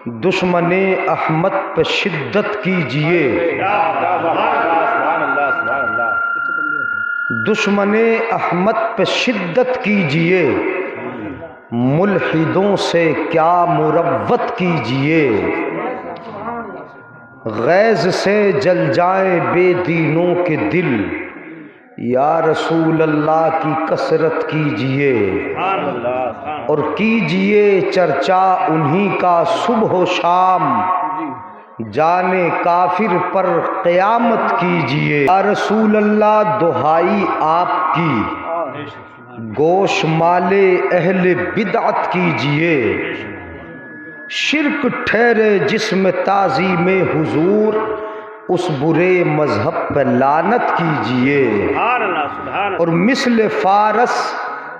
دشمن احمد پہ شدت کیجئے، دشمن احمد پہ شدت کیجئے، ملحدوں سے کیا مروت کیجئے، غیظ سے جل جائیں بے دینوں کے دل، یا رسول اللہ کی کثرت کیجئے، اور کیجئے چرچا انہی کا صبح و شام، جانے کافر پر قیامت کیجئے، یا رسول اللہ دہائی آپ کی، گوش مالے اہل بدعت کیجئے، شرک ٹھہرے جس میں تعظیم حضور، اس برے مذہب پہ لعنت کیجئے، اور مثل فارس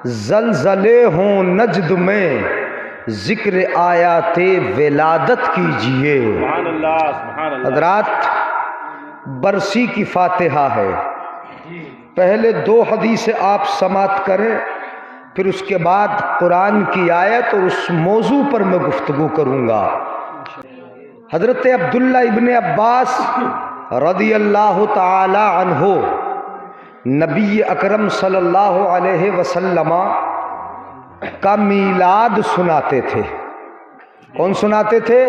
زلزلے ہوں نجد میں، ذکر آیات ولادت کیجئے۔ حضرات برسی کی فاتحہ ہے، پہلے 2 حدیث آپ سماعت کریں، پھر اس کے بعد قرآن کی آیت اور اس موضوع پر میں گفتگو کروں گا۔ حضرت عبداللہ ابن عباس رضی اللہ تعالی عنہ نبی اکرم صلی اللہ علیہ وسلم کا میلاد سناتے تھے۔ کون سناتے تھے؟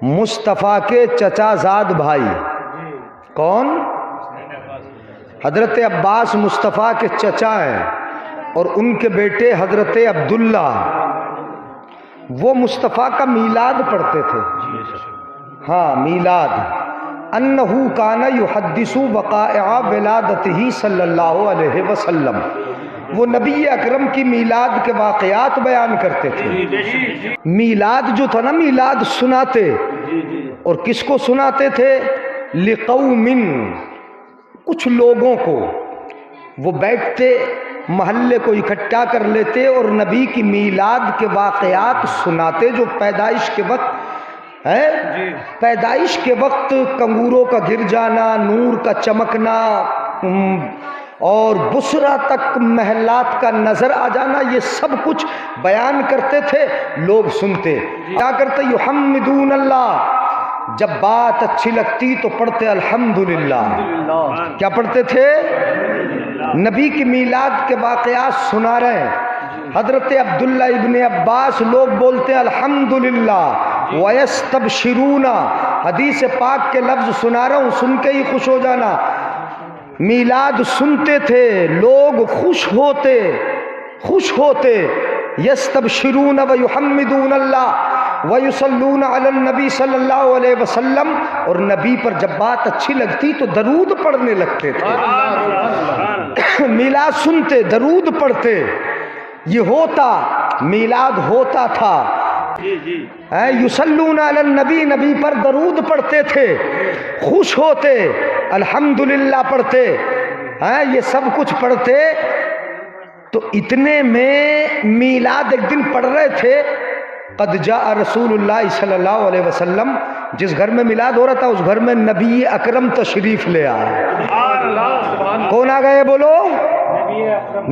مصطفیٰ کے چچا زاد بھائی۔ کون؟ حضرت عباس مصطفیٰ کے چچا ہیں، اور ان کے بیٹے حضرت عبداللہ، وہ مصطفیٰ کا میلاد پڑھتے تھے۔ ہاں، میلاد، انہو کان یحدث وقائع ولادتہ صلی اللہ علیہ وسلم، وہ نبی اکرم کی میلاد کے واقعات بیان کرتے تھے۔ میلاد جو تھا نا، میلاد سناتے، اور کس کو سناتے تھے؟ لقوم، کچھ لوگوں کو، وہ بیٹھتے، محلے کو اکٹھا کر لیتے اور نبی کی میلاد کے واقعات سناتے، جو پیدائش کے وقت ہے، پیدائش کے وقت کنگوروں کا گر جانا، نور کا چمکنا، اور بسرا تک محلات کا نظر آ جانا، یہ سب کچھ بیان کرتے تھے، لوگ سنتے۔ کیا کرتے؟ یحمدون اللہ، جب بات اچھی لگتی تو پڑھتے الحمدللہ۔ کیا پڑھتے تھے؟ نبی کی میلاد کے واقعات سنا رہے ہیں حضرت عبداللہ ابن عباس، لوگ بولتے ہیں الحمدللہ وَيَسْتَبْشِرُونَ، حدیث پاک کے لفظ سنا رہا ہوں، سن کے ہی خوش ہو جانا۔ میلاد سنتے تھے، لوگ خوش ہوتے، خوش ہوتے، یستبشرون ویحمدون اللہ ویصلون علی النبی صلی اللہ علیہ وسلم، اور نبی پر جب بات اچھی لگتی تو درود پڑھنے لگتے تھے۔ میلاد سنتے، درود پڑھتے، یہ ہوتا، میلاد ہوتا تھا۔ یصلون علی النبی، نبی پر درود پڑھتے تھے، خوش ہوتے، الحمدللہ پڑھتے، یہ سب کچھ پڑھتے۔ تو اتنے میں میلاد ایک دن پڑھ رہے تھے، قد جاء رسول اللہ صلی اللہ علیہ وسلم، جس گھر میں میلاد ہو رہا تھا اس گھر میں نبی اکرم تشریف لے آئے۔ کون آ گئے بولو؟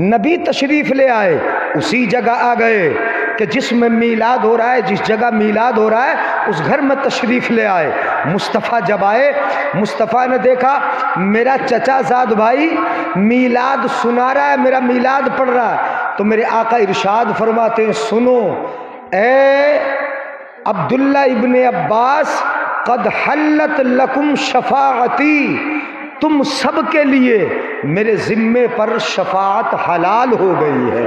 نبی تشریف لے آئے، اسی جگہ آ گئے کہ جس میں میلاد ہو رہا ہے، جس جگہ میلاد ہو رہا ہے اس گھر میں تشریف لے آئے۔ مصطفیٰ جب آئے، مصطفیٰ نے دیکھا میرا چچا زاد بھائی میلاد سنا رہا ہے، میرا میلاد پڑھ رہا ہے، تو میرے آقا ارشاد فرماتے ہیں، سنو اے عبداللہ ابن عباس، قد حلت لکم شفاعتی، تم سب کے لیے میرے ذمے پر شفاعت حلال ہو گئی ہے۔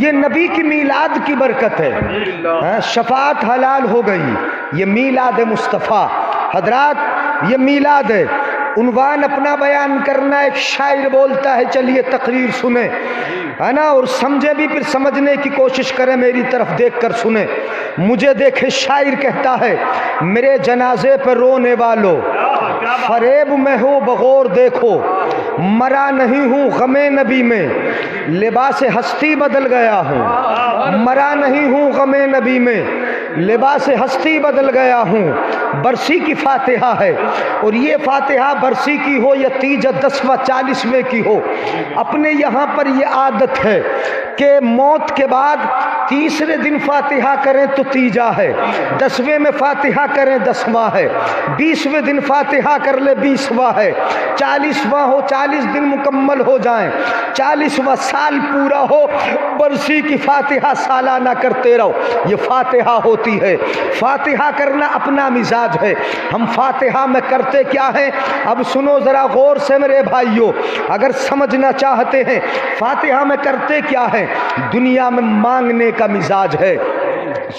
یہ نبی کی میلاد کی برکت ہے، شفاعت حلال ہو گئی۔ یہ میلاد مصطفیٰ۔ حضرات یہ میلاد ہے، عنوان اپنا بیان کرنا، ایک شاعر بولتا ہے، چلیے تقریر سنیں، ہے نا، اور سمجھے بھی، پھر سمجھنے کی کوشش کریں، میری طرف دیکھ کر سنیں۔ مجھے دیکھے شاعر کہتا ہے، میرے جنازے پہ رونے والو، فریب میں ہو بغور دیکھو، مرا نہیں ہوں غم نبی میں، لباس ہستی بدل گیا ہوں، مرا نہیں ہوں غم نبی میں، لباس ہستی بدل گیا ہوں۔ برسی کی فاتحہ ہے، اور یہ فاتحہ برسی کی ہو یا تیجا 10واں 40ویں کی ہو، اپنے یہاں پر یہ عادت ہے کہ موت کے بعد تیسرے دن فاتحہ کریں تو تیجا ہے، 10ویں میں فاتحہ کریں 10واں ہے، 20ویں دن فاتحہ کر لے 20واں ہے، 40واں ہو 40 دن مکمل ہو جائیں، 40واں سال پورا ہو، برسی کی فاتحہ سالانہ کرتے رہو، یہ فاتحہ ہوتی ہے۔ فاتحہ کرنا اپنا مزاج ہے۔ ہم فاتحہ میں کرتے کیا ہیں؟ اب سنو ذرا غور سے میرے بھائیوں، اگر سمجھنا چاہتے ہیں فاتحہ میں کرتے کیا ہے؟ دنیا میں مانگنے کا مزاج ہے،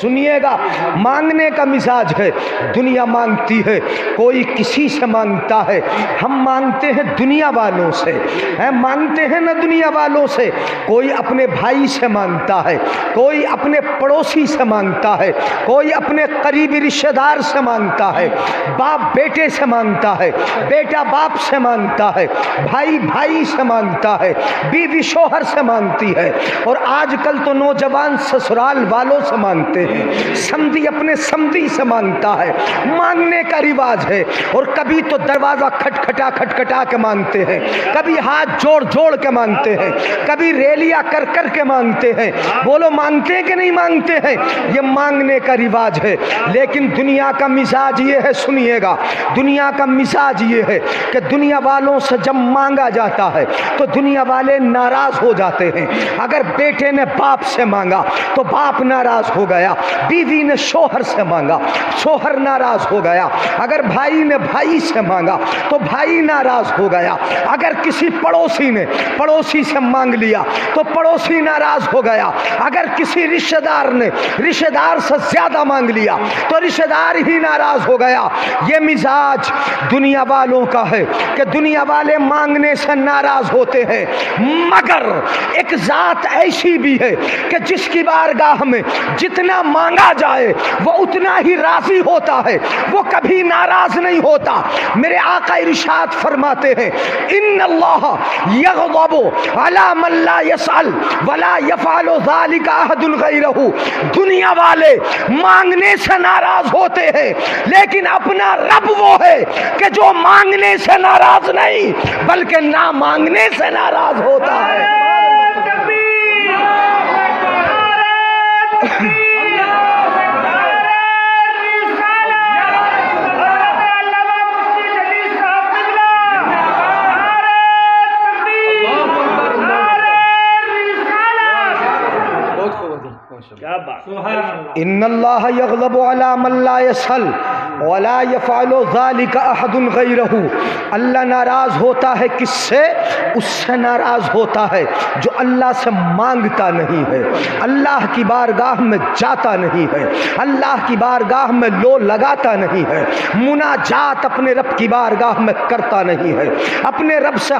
سنیے گا، مانگنے کا مزاج ہے۔ دنیا مانگتی ہے، کوئی کسی سے مانگتا ہے، ہم مانگتے ہیں دنیا والوں سے، مانگتے ہیں نہ دنیا والوں سے، کوئی اپنے بھائی سے مانگتا ہے، کوئی اپنے پڑوسی سے مانگتا ہے، کوئی اپنے قریبی رشتہ دار سے مانگتا ہے، باپ بیٹے سے مانگتا ہے، بیٹا باپ سے مانگتا ہے، بھائی بھائی سے مانگتا ہے، بیوی شوہر سے مانگتی ہے، اور آج کل تو نوجوان سسرال والوں سے مانگتے ہیں، سمدھی اپنے سمدھی سے مانگتا ہے۔ مانگنے کا رواج ہے، اور کبھی تو دروازہ کھٹکھٹا کے مانگتے ہیں، کبھی ہاتھ جوڑ کے مانگتے ہیں، کبھی ریلیاں کر کے مانگتے ہیں۔ بولو مانگتے ہیں کہ نہیں مانگتے ہیں؟ یہ مانگنے کا رواج ہے۔ لیکن دنیا کا مزاج یہ ہے، سنیے گا، دنیا کا مزاج یہ ہے کہ دنیا والوں سے جب مانگا جاتا ہے تو دنیا والے ناراض ہو جاتے ہیں۔ اگر بیٹے نے باپ سے مانگا تو باپ ناراض ہو گیا، بیوی نے شوہر سے مانگا، شوہر ناراض ہو گیا، اگر بھائی نے بھائی سے مانگا تو بھائی ناراض ہو گیا، اگر کسی پڑوسی نے پڑوسی سے مانگ لیا تو پڑوسی ناراض ہو گیا، اگر کسی رشتہ دار نے رشتہ دار سے زیادہ مانگ لیا تو رشتہ دار ہی ناراض ہو گیا۔ یہ مزاج دنیا والوں کا ہے کہ دنیا والے مانگنے سے ناراض ہوتے ہیں، مگر ایک ذات ایسی بھی ہے کہ جس کی بارگاہ میں جتنا مانگا جائے وہ اتنا ہی راضی ہوتا ہے، وہ کبھی ناراض نہیں ہوتا۔ میرے آقا ارشاد فرماتے ہیں ان اللہ یغضب علی من لا یسأل ولا یفعل ذلک احد غیرہ۔ دنیا والے مانگنے سے ناراض ہوتے ہیں، لیکن اپنا رب وہ ہے کہ جو مانگنے سے ناراض نہیں بلکہ نہ مانگنے سے ناراض ہوتا ہے۔ ان اللہ یغضب علی من لا یسأل ولا یفعل ذلک احد غیرہ۔ اللہ ناراض ہوتا ہے کس سے؟ اس سے ناراض ہوتا ہے جو اللہ سے مانگتا نہیں ہے، اللہ کی بارگاہ میں جاتا نہیں ہے، اللہ کی بارگاہ میں لو لگاتا نہیں ہے، مناجات اپنے رب کی بارگاہ میں کرتا نہیں ہے، اپنے رب سے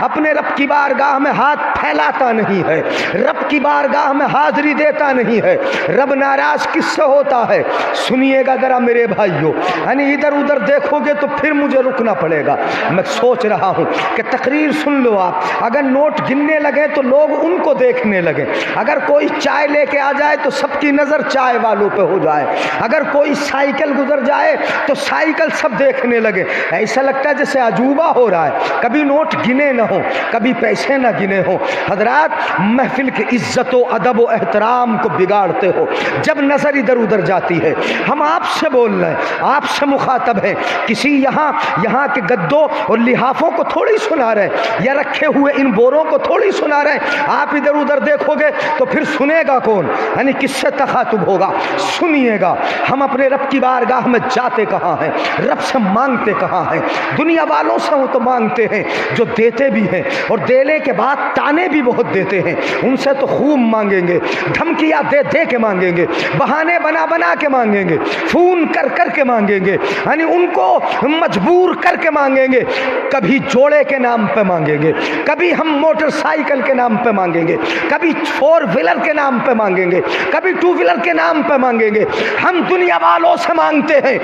اپنے رب کی بارگاہ میں ہاتھ پھیلاتا نہیں ہے، رب کی بارگاہ میں حاضری دیتا نہیں ہے۔ رب ناراض کس سے ہوتا ہے؟ سنیے گا ذرا میرے بھائیوں، یعنی ادھر ادھر دیکھو گے تو پھر مجھے رکنا پڑے گا۔ میں سوچ رہا ہوں کہ تقریر سن لو آپ، اگر نوٹ گننے لگے تو لوگ ان کو دیکھنے لگے، اگر کوئی چائے لے کے آ جائے تو سب کی نظر چائے والوں پہ ہو جائے، اگر کوئی سائیکل گزر جائے تو سائیکل سب دیکھنے لگے، ایسا لگتا ہے جیسے عجوبہ ہو رہا ہے، کبھی نوٹ گنے نہ ہوں، کبھی پیسے نہ گنے ہوں۔ حضرات محفل کی عزت و ادب و احترام کو بگاڑتے ہو جب نظر ادھر ادھر جاتی ہے۔ ہم آپ سے بول رہے ہیں، آپ سے مخاطب ہیں، کسی یہاں کے گدوں اور لحافوں کو تھوڑی سنا رہے ہیں، یا رکھے ہوئے ان بوروں کو تھوڑی سنا رہے ہیں۔ آپ ادھر ادھر دیکھو گے تو پھر سنے گا کون؟ یعنی کس سے تخاطب ہوگا؟ سنیے گا، ہم اپنے رب کی بارگاہ میں جاتے کہاں ہیں؟ رب سے مانگتے کہاں ہیں؟ دنیا والوں سے وہ تو مانگتے ہیں جو دیتے بھی ہیں، اور دینے کے بعد تانے بھی بہت دیتے ہیں، ان سے تو خوب مانگیں گے، دھمکیاں دے دے کے مانگیں گے، بہانے بنا بنا کے مانگیں گے، فون کر کر کے مانگیں گے، یعنی ان کو مجبور کر کے مانگیں گے۔ کبھی جوڑے کے نام پہ مانگیں گے، کبھی ہم موٹر سائیکل کے نام پہ مانگیں گے، کبھی 4 ویلر کے نام پہ مانگیں گے، کبھی 2 ویلر کے نام پہ مانگیں گے۔ ہم دنیا والوں سے مانگتے ہیں۔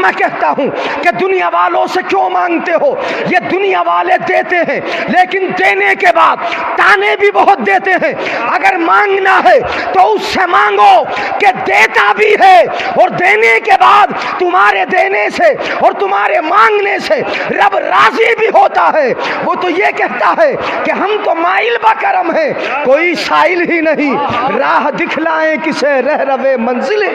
میں کہتا ہوں کہ دنیا والوں سے کیوں مانگتے ہو؟ یہ دنیا والے دیتے ہیں، لیکن دینے کے بعد تانے بھی بہت دیتے ہیں۔ اگر مانگنا ہے تو اس سے مانگو کہ دیتا بھی ہے اور دینے کے بعد بعد تمہارے دینے سے اور تمہارے مانگنے سے رب راضی بھی ہوتا ہے، وہ تو یہ کہتا ہے کہ ہم تو مائل بکرم ہیں، کوئی سائل ہی نہیں، راہ دکھلائیں کسے رہ روے منزل۔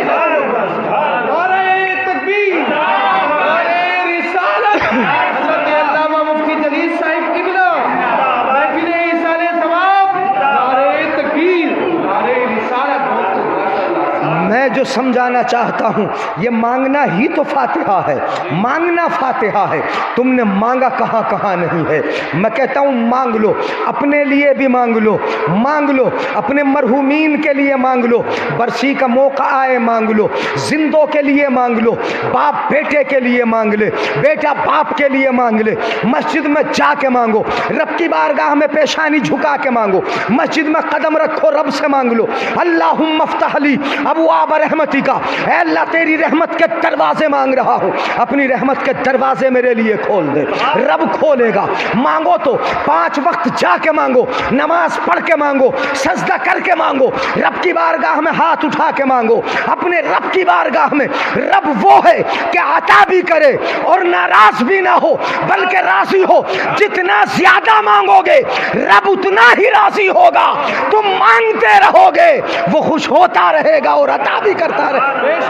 میں جو سمجھانا چاہتا ہوں یہ مانگنا ہی تو فاتحہ ہے، مانگنا فاتحہ ہے، تم نے مانگا کہاں کہاں نہیں ہے۔ میں کہتا ہوں مانگ لو، اپنے لیے بھی مانگ لو، مانگ لو اپنے مرحومین کے لیے مانگ لو، برسی کا موقع آئے مانگ لو، زندوں کے لیے مانگ لو، باپ بیٹے کے لیے مانگ لے، بیٹا باپ کے لیے مانگ لے، مسجد میں جا کے مانگو، رب کی بارگاہ میں پیشانی جھکا کے مانگو، مسجد میں قدم رکھو، رب سے مانگ لو، اللہم افتح لی ابواب رحمتی کا، اے اللہ تیری رحمت کے دروازے مانگ رہا ہوں، اپنی رحمت کے دروازے میرے لیے کھول دے، رب کھولے گا۔ مانگو تو 5 وقت جا کے مانگو، نماز پڑھ کے مانگو، سجدہ کر کے مانگو، رب کی بارگاہ میں ہاتھ اٹھا کے مانگو، اپنے رب کی بارگاہ میں۔ رب وہ ہے کہ عطا بھی کرے اور ناراض بھی نہ ہو بلکہ راضی ہو، جتنا زیادہ مانگو گے رب اتنا ہی راضی ہوگا، تم مانگتے رہو گے وہ خوش ہوتا رہے گا اور عطا بھی کرتا رہے گا۔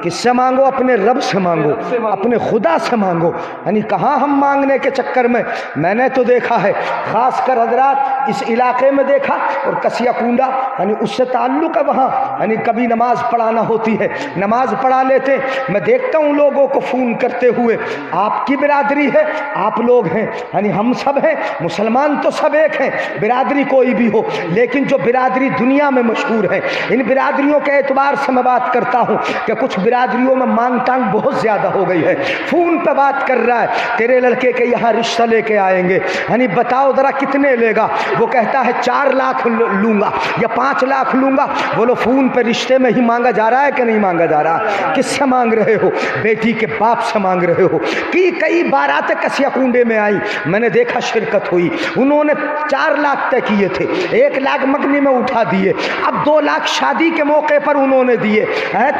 کس سے مانگو؟ اپنے رب سے مانگو، اپنے خدا سے مانگو۔ یعنی کہاں ہم مانگنے کے چکر میں نے تو دیکھا ہے، خاص کر حضرات اس علاقے میں دیکھا، اور کسیا کونڈا یعنی اس سے تعلق ہے، وہاں یعنی کبھی نماز پڑھانا ہوتی ہے، نماز پڑھا لیتے، میں دیکھتا ہوں لوگوں کو فون کرتے ہوئے، آپ کی برادری ہے، آپ لوگ ہیں، یعنی ہم سب ہیں، مسلمان تو سب ایک ہیں، برادری کوئی بھی ہو، لیکن جو برادری دنیا میں مشہور ہے، ان برادریوں کے اعتبار سے میں بات کرتا ہوں کہ کچھ برادریوں میں مانگ ٹانگ بہت زیادہ ہو گئی ہے۔ فون پہ بات کر رہا ہے، تیرے لڑکے کے یہاں رشتہ لے کے آئیں گے، یعنی بتاؤ ذرا کتنے لے گا؟ وہ کہتا ہے 4 لاکھ لوں گا یا 5 لاکھ لوں گا۔ بولو فون پہ رشتے میں ہی مانگا جا رہا ہے کہ نہیں مانگا جا رہا؟ کس سے مانگ رہے ہو؟ بیٹی کے باپ سے مانگ رہے ہو۔ کئی باراتیں کسیا کنڈے میں آئی، میں نے دیکھا شرکت ہوئی، انہوں نے 4 لاکھ طے کیے تھے، 1 لاکھ مگنی میں اٹھا دیے، اب 2 لاکھ شادی کے موقع پر انہوں نے دیے،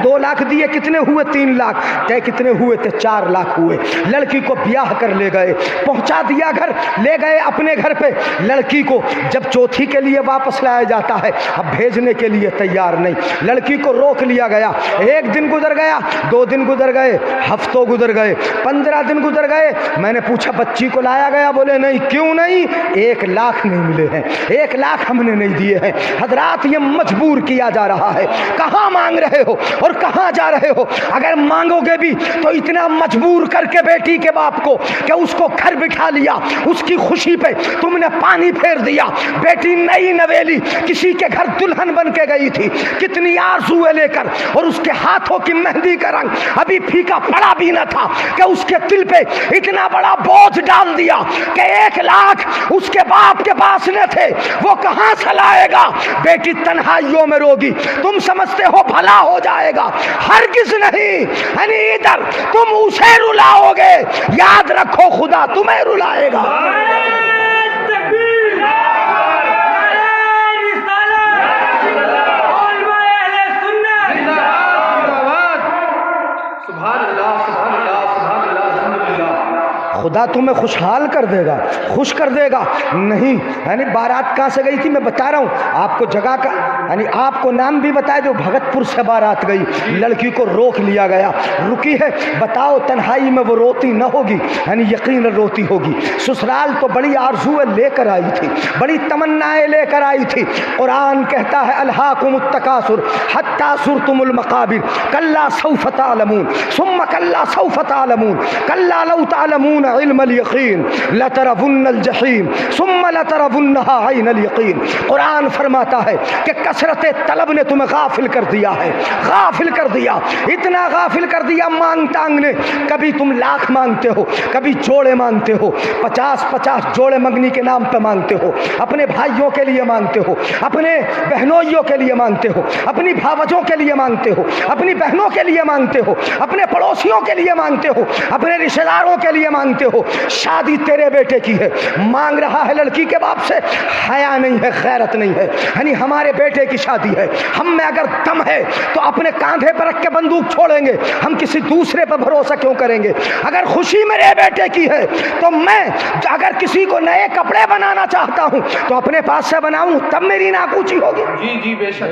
2 لاکھ دیے، کتنے ہوئے؟ 3 لاکھ طے کتنے ہوئے تھے؟ 4 لاکھ ہوئے۔ لڑکی کو بیاہ کر لے گئے، پہنچا دیا گھر، لے گئے اپنے گھر پہ، لڑکی کو جب چوتھی کے لیے واپس لایا جاتا ہے اب بھیجنے کے لیے تیار نہیں، لڑکی کو روک لیا گیا، 1 دن گزر گیا، 2 دن گزر گئے، ہفتوں گزر گئے، 15 دن گزر گئے، میں نے پوچھا بچی کو لایا گیا؟ بولے نہیں۔ کیوں نہیں؟ 1 لاکھ نہیں ملے ہیں، 1 لاکھ ہم نے نہیں دیے ہیں۔ حضرات یہ مجبور کیا جا رہا ہے، کہاں مانگ رہے ہو اور کہاں جا رہے ہو؟ اگر مانگو گے بھی تو اتنا مجبور کر کے بیٹی کے باپ کو کہ اس کو گھر بٹھا لیا، اس کی خوشی پہ تم نے پانی پھیر دیا۔ بیٹی نئی نویلی کسی کے گھر دلہن بن کے گئی تھی، کتنی آرزویں لے کر، اور اس کے ہاتھوں کی مہندی کا رنگ ابھی پھیکا پڑا بھی نہ تھا کہ اس کے دل پہ اتنا بڑا بوجھ ڈال دیا کہ 1 لاکھ اس کے باپ کے پاس نہ تھے، وہ کہاں سے لائے گا؟ بیٹی تنہائیوں میں روگی، تم سمجھتے ہو بھلا ہو جائے گا؟ ہرگز نہیں، یعنی ادھر تم اسے رلاؤ گے، یاد رکھو خدا تمہیں رلائے گا۔ خدا تمہیں خوشحال کر دے گا، خوش کر دے گا۔ نہیں یعنی بارات کہاں سے گئی تھی میں بتا رہا ہوں آپ کو، جگہ کا یعنی آپ کو نام بھی بتایا جو بھگت پور سے بارات گئی، لڑکی کو روک لیا گیا، رکی ہے، بتاؤ تنہائی میں وہ روتی نہ ہوگی؟ یعنی یقیناً روتی ہوگی۔ سسرال تو بڑی آرزویں لے کر آئی تھی، بڑی تمنائیں لے کر آئی تھی۔ قرآن کہتا ہے الہاکم التکاثر حتی زرتم المقابر کلا سوف تعلمون ثم کلا سوف تعلمون کلا لو تعلمون علم الیقین لترون الجحیم ثم لترونها عین الیقین۔ قرآن فرماتا ہے کہ کثرت طلب نے تمہیں غافل کر دیا ہے، غافل کر دیا، اتنا غافل کر دیا مانگ ٹانگ نے۔ کبھی تم لاکھ مانگتے ہو، کبھی جوڑے مانگتے ہو، 50 جوڑے منگنی کے نام پہ مانگتے ہو، اپنے بھائیوں کے لیے مانگتے ہو، اپنے بہنوئیوں کے لیے مانگتے ہو، اپنی بھاوجوں کے لیے مانگتے ہو، اپنی بہنوں کے لیے مانگتے ہو، اپنے پڑوسیوں کے لیے مانگتے ہو، اپنے رشتہ داروں کے لیے مانگتے ہو شادی تیرے بیٹے کی ہے، مانگ رہا ہے لڑکی کے باپ سے، حیا نہیں ہے، غیرت نہیں ہے، یعنی ہمارے بیٹے کی شادی ہے، ہم میں اگر دم ہے تو اپنے کاندھے پر رکھ کے بندوق چھوڑیں گے، ہم کسی دوسرے پر بھروسہ کیوں کریں گے؟ اگر خوشی میرے بیٹے کی ہے تو میں اگر کسی کو نئے کپڑے بنانا چاہتا ہوں تو اپنے پاس سے بناؤں، تب میری ناک اونچی ہوگی۔ جی جی بے شک،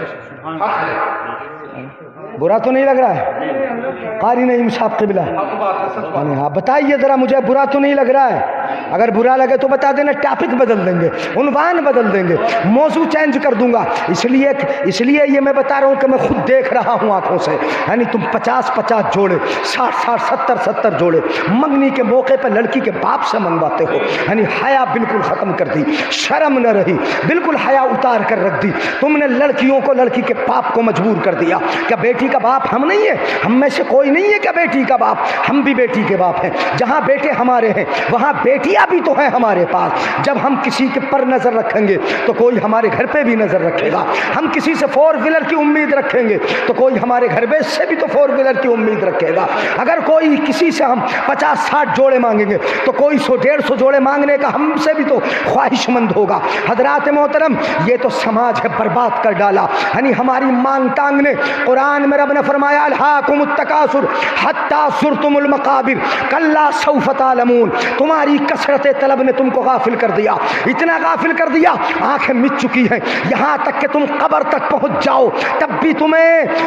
برا تو نہیں لگ رہا ہے؟ قاری نعیم صاحب قبلہ، ہاں بتائیے ذرا مجھے، برا تو نہیں لگ رہا ہے؟ اگر برا لگے تو بتا دینا، ٹاپک بدل دیں گے، عنوان بدل دیں گے، موضوع چینج کر دوں گا۔ اس لیے یہ میں بتا رہا ہوں کہ میں خود دیکھ رہا ہوں آنکھوں سے، یعنی تم 50 جوڑے، 60 70 جوڑے منگنی کے موقع پہ لڑکی کے باپ سے منگواتے ہو، یعنی حیا بالکل ختم کر دی، شرم نہ رہی، بالکل حیا اتار کر رکھ دی۔ تم نے لڑکیوں کو، لڑکی کے باپ کو مجبور کر دیا۔ کیا بیٹی کا باپ ہم نہیں ہیں؟ ہم میں سے کوئی نہیں ہے کیا بیٹی کا باپ؟ ہم بھی بیٹی کے باپ ہیں۔ جہاں بیٹے ہمارے ہیں وہاں بیٹیاں بھی تو ہیں ہمارے پاس۔ جب ہم کسی کے پر نظر رکھیں گے تو کوئی ہمارے گھر پہ بھی نظر رکھے گا۔ ہم کسی سے 4 ویلر کی امید رکھیں گے تو کوئی ہمارے گھر میں سے بھی تو 4 ویلر کی امید رکھے گا۔ اگر کوئی کسی سے ہم 50-60 جوڑے مانگیں گے تو کوئی 100-150 جوڑے مانگنے کا ہم سے بھی تو خواہش مند ہوگا۔ حضرات محترم، یہ تو سماج ہے برباد کر ڈالا، یعنی ہماری مانگ تانگ نے۔ قرآن میں رب نے فرمایا الہاکم التکاثر حتی زرتم المقابر کلا سوف تعلمون، تمہاری کثرت طلب نے تم کو غافل کر دیا، اتنا غافل کر دیا آنکھیں مٹ چکی ہیں، یہاں تک کہ تم قبر تک پہنچ جاؤ تب بھی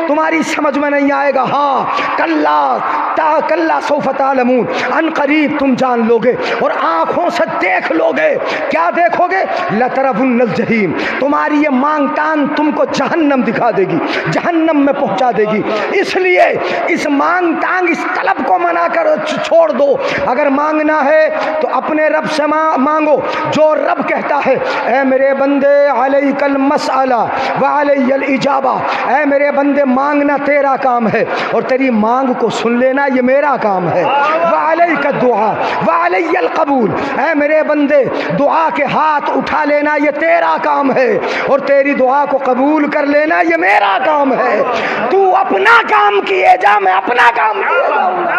تمہاری سمجھ میں نہیں آئے گا۔ ہاں کلا سوف تعلمون، ان قریب تم جان لوگے اور آنکھوں سے دیکھ لوگے۔ کیا دیکھو گے؟ لترون الجحیم، تمہاری یہ مانگ تان تم کو جہنم دکھا دے گی، جہنم میں پہنچا دے گی۔ اس لیے اس مانگ تانگ، اس طلب کو منا کر چھوڑ دو۔ اگر مانگنا ہے تو اپنے رب سے مانگو، جو رب کہتا ہے اے میرے بندے علیک المسئلہ وعلی الاجابہ، اے میرے بندے مانگنا تیرا کام ہے اور تیری مانگ کو سن لینا یہ میرا کام ہے۔ وعلیک الدعاء وعلی القبول، اے میرے بندے دعا کے ہاتھ اٹھا لینا یہ تیرا کام ہے اور تیری دعا کو قبول کر لینا یہ میرا کام ہے۔ تو اپنا کام کیے جا، میں اپنا کام کیے جاؤں گا۔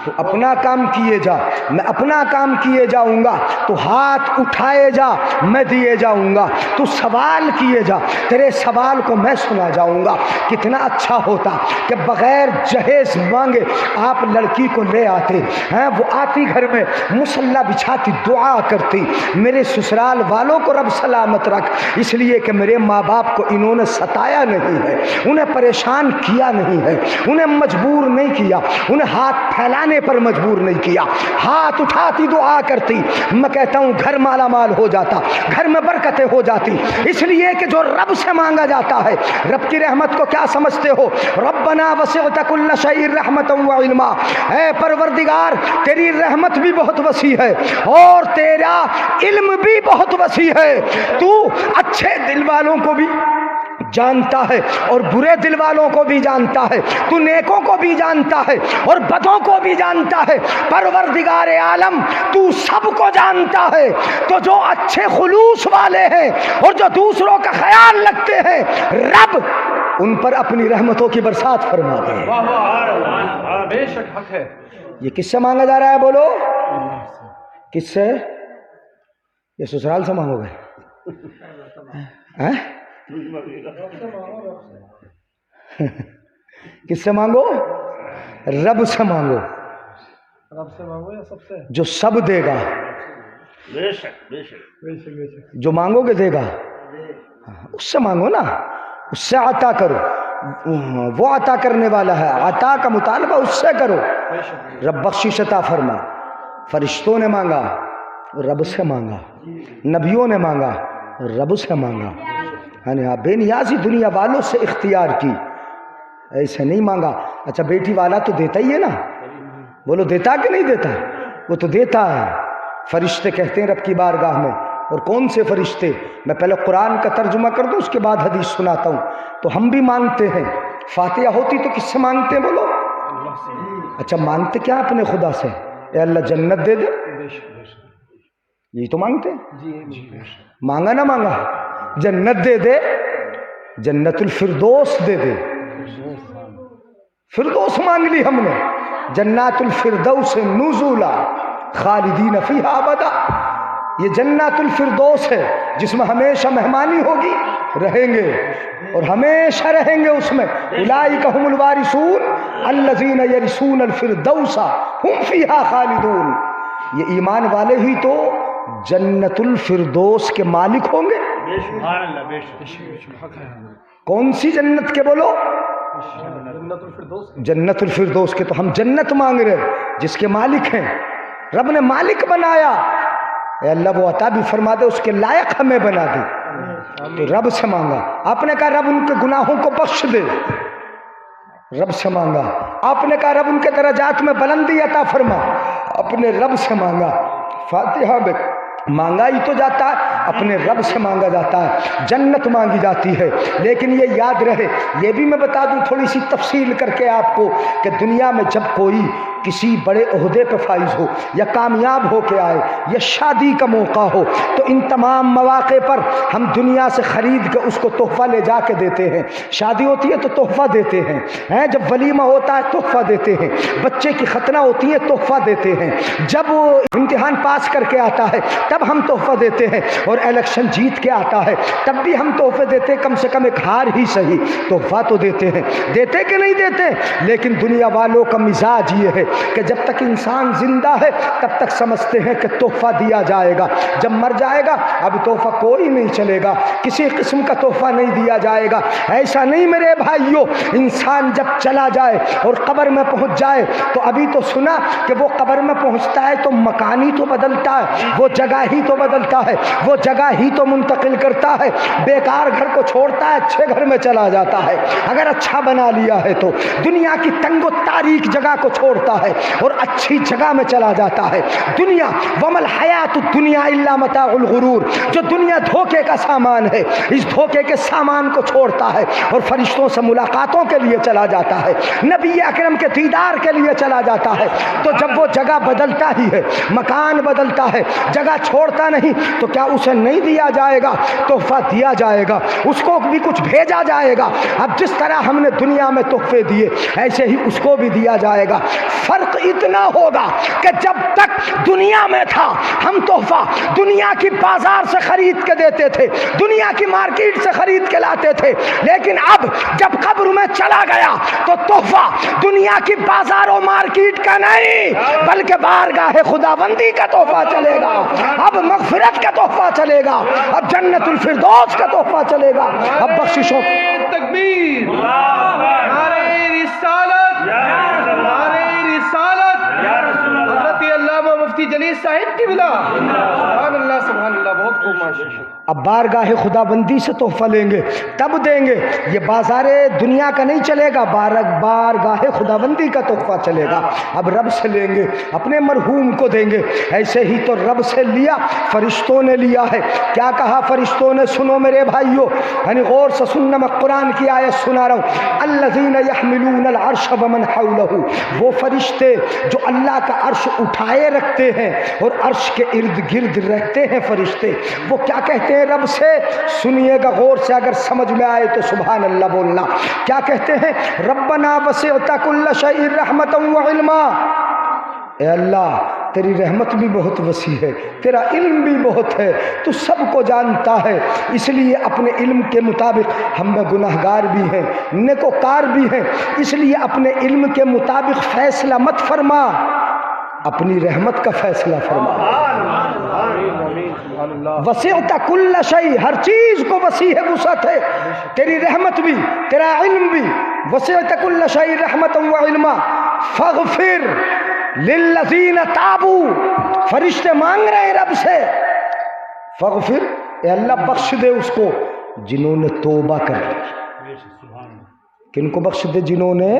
تو اپنا کام کیے جا، میں اپنا کام کیے جاؤں گا۔ تو ہاتھ اٹھائے جا، میں دیے جاؤں گا۔ تو سوال کیے جا، تیرے سوال کو میں سنا جاؤں گا۔ کتنا اچھا ہوتا کہ بغیر جہیز مانگے آپ لڑکی کو لے آتے ہیں، وہ آتی گھر میں مصلی بچھاتی دعا کرتی، میرے سسرال والوں کو رب سلامت رکھ، اس لیے کہ میرے ماں باپ کو انہوں نے ستایا نہیں ہے، انہیں پریشان کیا نہیں ہے، انہیں مجبور نہیں کیا، انہیں ہاتھ پھیلانے پر مجبور نہیں کیا، ہاتھ اٹھاتی دعا کرتی۔ میں کہتا ہوں گھر مالا مال ہو جاتا، گھر میں برکتیں ہو جاتی، اس لیے کہ جو رب سے مانگا جاتا ہے۔ رب کی رحمت کو کیا سمجھتے ہو؟ ربنا وسعت کل شیء رحمتا وعلما، اے پروردگار تیری رحمت بھی بہت وسیع ہے اور تیرا علم بھی بہت وسیع ہے، تو اچھے دل والوں کو بھی جانتا ہے اور برے دل والوں کو بھی جانتا ہے، تو نیکوں کو بھی جانتا ہے اور بدوں کو بھی جانتا ہے۔ پروردگار عالم تو سب کو جانتا ہے، تو جو اچھے خلوص والے ہیں اور جو دوسروں کا خیال رکھتے ہیں، رب ان پر اپنی رحمتوں کی برسات فرما دے۔ بے شک حق ہے۔ یہ کس سے مانگا جا رہا ہے؟ بولو کس سے؟ یہ سسرال سے مانگو گے؟ کس سے مانگو؟ رب سے مانگو، رب سے مانگو یا سب سے؟ جو سب دے گا، بے شک بے شک بے شک بے شک۔ جو مانگو گے دے گا، اس سے مانگو نا، اس سے عطا کرو، وہ عطا کرنے والا ہے، عطا کا مطالبہ اس سے کرو۔ رب بخشش عطا فرما۔ فرشتوں نے مانگا، رب سے مانگا، نبیوں نے مانگا، رب سے مانگا، یعنی بے نیازی دنیا والوں سے اختیار کی، ایسے نہیں مانگا۔ اچھا بیٹی والا تو دیتا ہی ہے نا، بولو دیتا کہ نہیں دیتا؟ وہ تو دیتا ہے۔ فرشتے کہتے ہیں رب کی بارگاہ میں، اور کون سے فرشتے؟ میں پہلے قرآن کا ترجمہ کر دوں، اس کے بعد حدیث سناتا ہوں۔ تو ہم بھی مانگتے ہیں، فاتحہ ہوتی تو کس سے مانگتے ہیں؟ بولو اچھا مانگتے کیا اپنے خدا سے؟ اے اللہ جنت دے دے، یہی تو مانگتے ہیں. مانگا نہ مانگا, جنت دے دے, جنت الفردوس دے دے. فردوس مانگ لی ہم نے, جنات الفردوس نزولا خالدین فیہا ابدا. یہ جنات الفردوس ہے جس میں ہمیشہ مہمانی ہوگی, رہیں گے اور ہمیشہ رہیں گے اس میں. اولئک هم الوارثون الذین یرثون الفردوس هم فیہا خالدون. یہ ایمان والے ہی تو جنت الفردوس کے مالک ہوں گے. سبحان اللہ, بے شک. کون سی جنت کے بولو؟ جنت الفردوس کے. تو ہم جنت مانگ رہے جس کے مالک ہیں. رب نے مالک بنایا, اے اللہ وہ عطا بھی فرما دے, اس کے لائق ہمیں بنا دے. تو رب سے مانگا. آپ نے کہا رب ان کے گناہوں کو بخش دے, رب سے مانگا. آپ نے کہا رب ان کے درجات میں بلندی عطا فرما, اپنے رب سے مانگا. فاتحہ میں مانگا ہی تو جاتا ہے, اپنے رب سے مانگا جاتا ہے, جنت مانگی جاتی ہے. لیکن یہ یاد رہے, یہ بھی میں بتا دوں تھوڑی سی تفصیل کر کے آپ کو, کہ دنیا میں جب کوئی کسی بڑے عہدے پہ فائز ہو یا کامیاب ہو کے آئے یا شادی کا موقع ہو, تو ان تمام مواقع پر ہم دنیا سے خرید کے اس کو تحفہ لے جا کے دیتے ہیں. شادی ہوتی ہے تو تحفہ دیتے ہیں, جب ولیمہ ہوتا ہے تحفہ دیتے ہیں, بچے کی ختنہ ہوتی ہے تحفہ دیتے ہیں, جب وہ امتحان پاس کر کے آتا ہے تب ہم تحفہ دیتے ہیں, اور الیکشن جیت کے آتا ہے تب بھی ہم تحفے دیتے ہیں. کم سے کم ایک ہار ہی صحیح تحفہ تو دیتے ہیں. دیتے کہ نہیں دیتے؟ لیکن دنیا والوں کا مزاج یہ ہے کہ جب تک انسان زندہ ہے تب تک سمجھتے ہیں کہ تحفہ دیا جائے گا, جب مر جائے گا اب تحفہ کوئی نہیں چلے گا, کسی قسم کا تحفہ نہیں دیا جائے گا. ایسا نہیں میرے بھائیوں, انسان جب چلا جائے اور قبر میں پہنچ جائے تو ابھی تو سنا کہ وہ قبر میں پہنچتا ہے تو مکان ہی تو بدلتا ہے, وہ جگہ ہی تو بدلتا ہے, وہ جگہ ہی تو منتقل کرتا ہے. بیکار گھر کو چھوڑتا ہے, اچھے گھر میں چلا جاتا ہے. اگر اچھا بنا لیا ہے تو دنیا کی تنگ و تاریک جگہ کو چھوڑتا ہے اور اچھی جگہ میں چلا جاتا ہے. دنیا ومل حیات الدنیا الا متاع الغرور, جو دنیا دھوکے کا سامان ہے, اس دھوکے کے سامان کو چھوڑتا ہے اور فرشتوں سے ملاقاتوں کے لیے چلا جاتا ہے, نبی اکرم کے دیدار کے لیے چلا جاتا ہے. تو جب وہ جگہ بدلتا ہی ہے, مکان بدلتا ہے, جگہ چھوڑتا نہیں, تو کیا اسے نہیں دیا جائے گا؟ تحفہ دیا جائے گا, اس کو بھی کچھ بھیجا جائے گا. اب جس طرح ہم نے دنیا میں تحفے دیے ایسے ہی اس کو بھی دیا جائے گا. فرق اتنا ہوگا کہ جب تک دنیا میں تھا ہم تحفہ دنیا کی بازار سے خرید کے دیتے تھے, دنیا کی مارکیٹ سے خرید کے لاتے تھے, لیکن اب جب قبر میں چلا گیا تو تحفہ دنیا کی بازار و مارکیٹ کا نہیں بلکہ بارگاہ خداوندی کا تحفہ چلے گا. اب مغفرت کا تحفہ چلے گا, اب جنت الفردوس کا تحفہ چلے گا, اب بخششوں. تکبیر, نعرہ رسالت, نعرہ رسالت, حضرت علامہ مفتی جلیل صاحب کی بلا. سبحان اللہ, سبحان اللہ, بہت خوب, ماشاءاللہ. اب بارگاہ خدا بندی سے تحفہ لیں گے تب دیں گے. یہ بازار دنیا کا نہیں چلے گا, بارگاہ خدا بندی کا تحفہ چلے گا. اب رب سے لیں گے, اپنے مرحوم کو دیں گے. ایسے ہی تو رب سے لیا, فرشتوں نے لیا ہے. کیا کہا فرشتوں نے؟ سنو میرے بھائیو, یعنی غور سے سننا, میں قرآن کی آیت سنا رہا ہوں. الذین یحملون العرش ومن حولہ, وہ فرشتے جو اللہ کا عرش اٹھائے رکھتے ہیں اور عرش کے ارد گرد رہتے ہیں فرشتے, وہ کیا کہتے ہیں رب سے؟ سنیے گا غور سے, اگر سمجھ میں آئے تو سبحان اللہ بولنا. کیا کہتے ہیں؟ ربنا وسعت کل شیء رحمتا وعلما, اے اللہ تیری رحمت بھی بہت وسیع ہے, تیرا علم بھی بہت ہے, تو سب کو جانتا ہے, اس لیے اپنے علم کے مطابق ہم میں گناہگار بھی ہیں, نیکوکار بھی ہیں, اس لیے اپنے علم کے مطابق فیصلہ مت فرما, اپنی رحمت کا فیصلہ فرما. وسعت کل شیء, ہر چیز کو وسیع ہے, وسعت ہے, تیری رحمت بھی, تیرا علم بھی. وسعت کل شیء رحمتا وعلما فاغفر للذین تابوا, فرشتے مانگ رہے ہیں رب سے, فاغفر, اے اللہ بخش دے اس کو جنہوں نے توبہ کر لی. کن کو بخش دے؟ جنہوں نے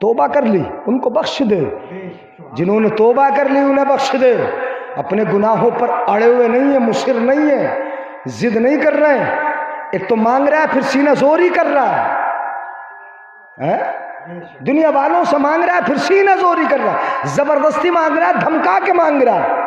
توبہ کر لی ان کو بخش دے. جنہوں نے توبہ کر لی انہیں بخش دے. اپنے گناہوں پر اڑے ہوئے نہیں ہیں, مصر نہیں ہیں, ضد نہیں کر رہے ہیں. ایک تو مانگ رہا ہے پھر سینہ زوری کر رہا ہے, دنیا والوں سے مانگ رہا ہے پھر سینہ زوری کر رہا ہے, زبردستی مانگ رہا ہے, دھمکا کے مانگ رہا ہے.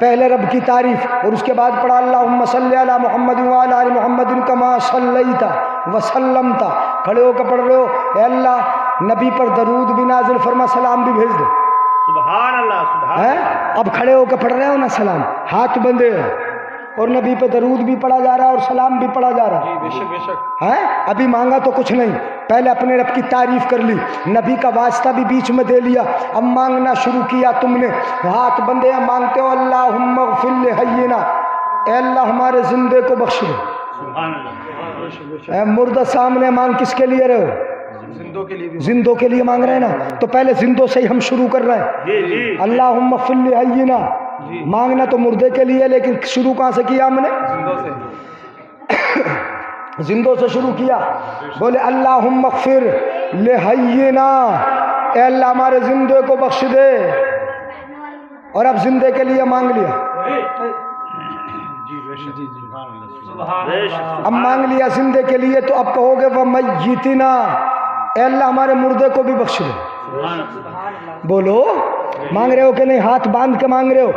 پہلے رب کی تعریف اور اس کے بعد پڑھا اللہم صلی علی محمد وعلی آل محمد کما صلیت وسلمت. کھڑے ہو کے پڑھ رہے ہو اے اللہ نبی پر درود بھی نازل فرما, سلام بھی بھیج دے. سبحان اللہ سبحان اللہ. اب کھڑے ہو کے پڑھ رہے ہو نا سلام, ہاتھ بندھے ہیں اور نبی پہ درود بھی پڑھا جا رہا ہے اور سلام بھی پڑھا جا رہا ہے. بے شک بے شک. ہے ابھی مانگا تو کچھ نہیں, پہلے اپنے رب کی تعریف کر لی, نبی کا واسطہ بھی بیچ میں دے لیا, اب مانگنا شروع کیا تم نے. ہاتھ بندے ہیں, مانگتے ہو اللہم اغفر لحینا, اے اللہ ہمارے زندے کو بخش دے. سبحان اللہ. اے مردہ سامنے مانگ کس کے لیے رہے ہو؟ زندوں کے لیے بھی. زندوں کے لیے مانگ رہے ہیں نا, تو پہلے زندوں سے ہی ہم شروع کر رہے ہیں. جی جی اللہم اغفر لحینا, مانگنا تو مردے کے لیے, لیکن شروع کہاں سے کیا ہم نے؟ زندوں سے. زندوں سے شروع کیا. بولے اللہم اغفر لحینا, اے اللہ ہمارے زندے کو بخش دے. اور اب زندے کے لیے مانگ لیا, اب مانگ لیا زندے کے لیے, تو اب کہو گے وَمَيِّتِنَا, اے اللہ ہمارے مردے کو بھی بخش دے. بولو مانگ رہے ہو کہ نہیں؟ ہاتھ باندھ کے مانگ رہے ہو,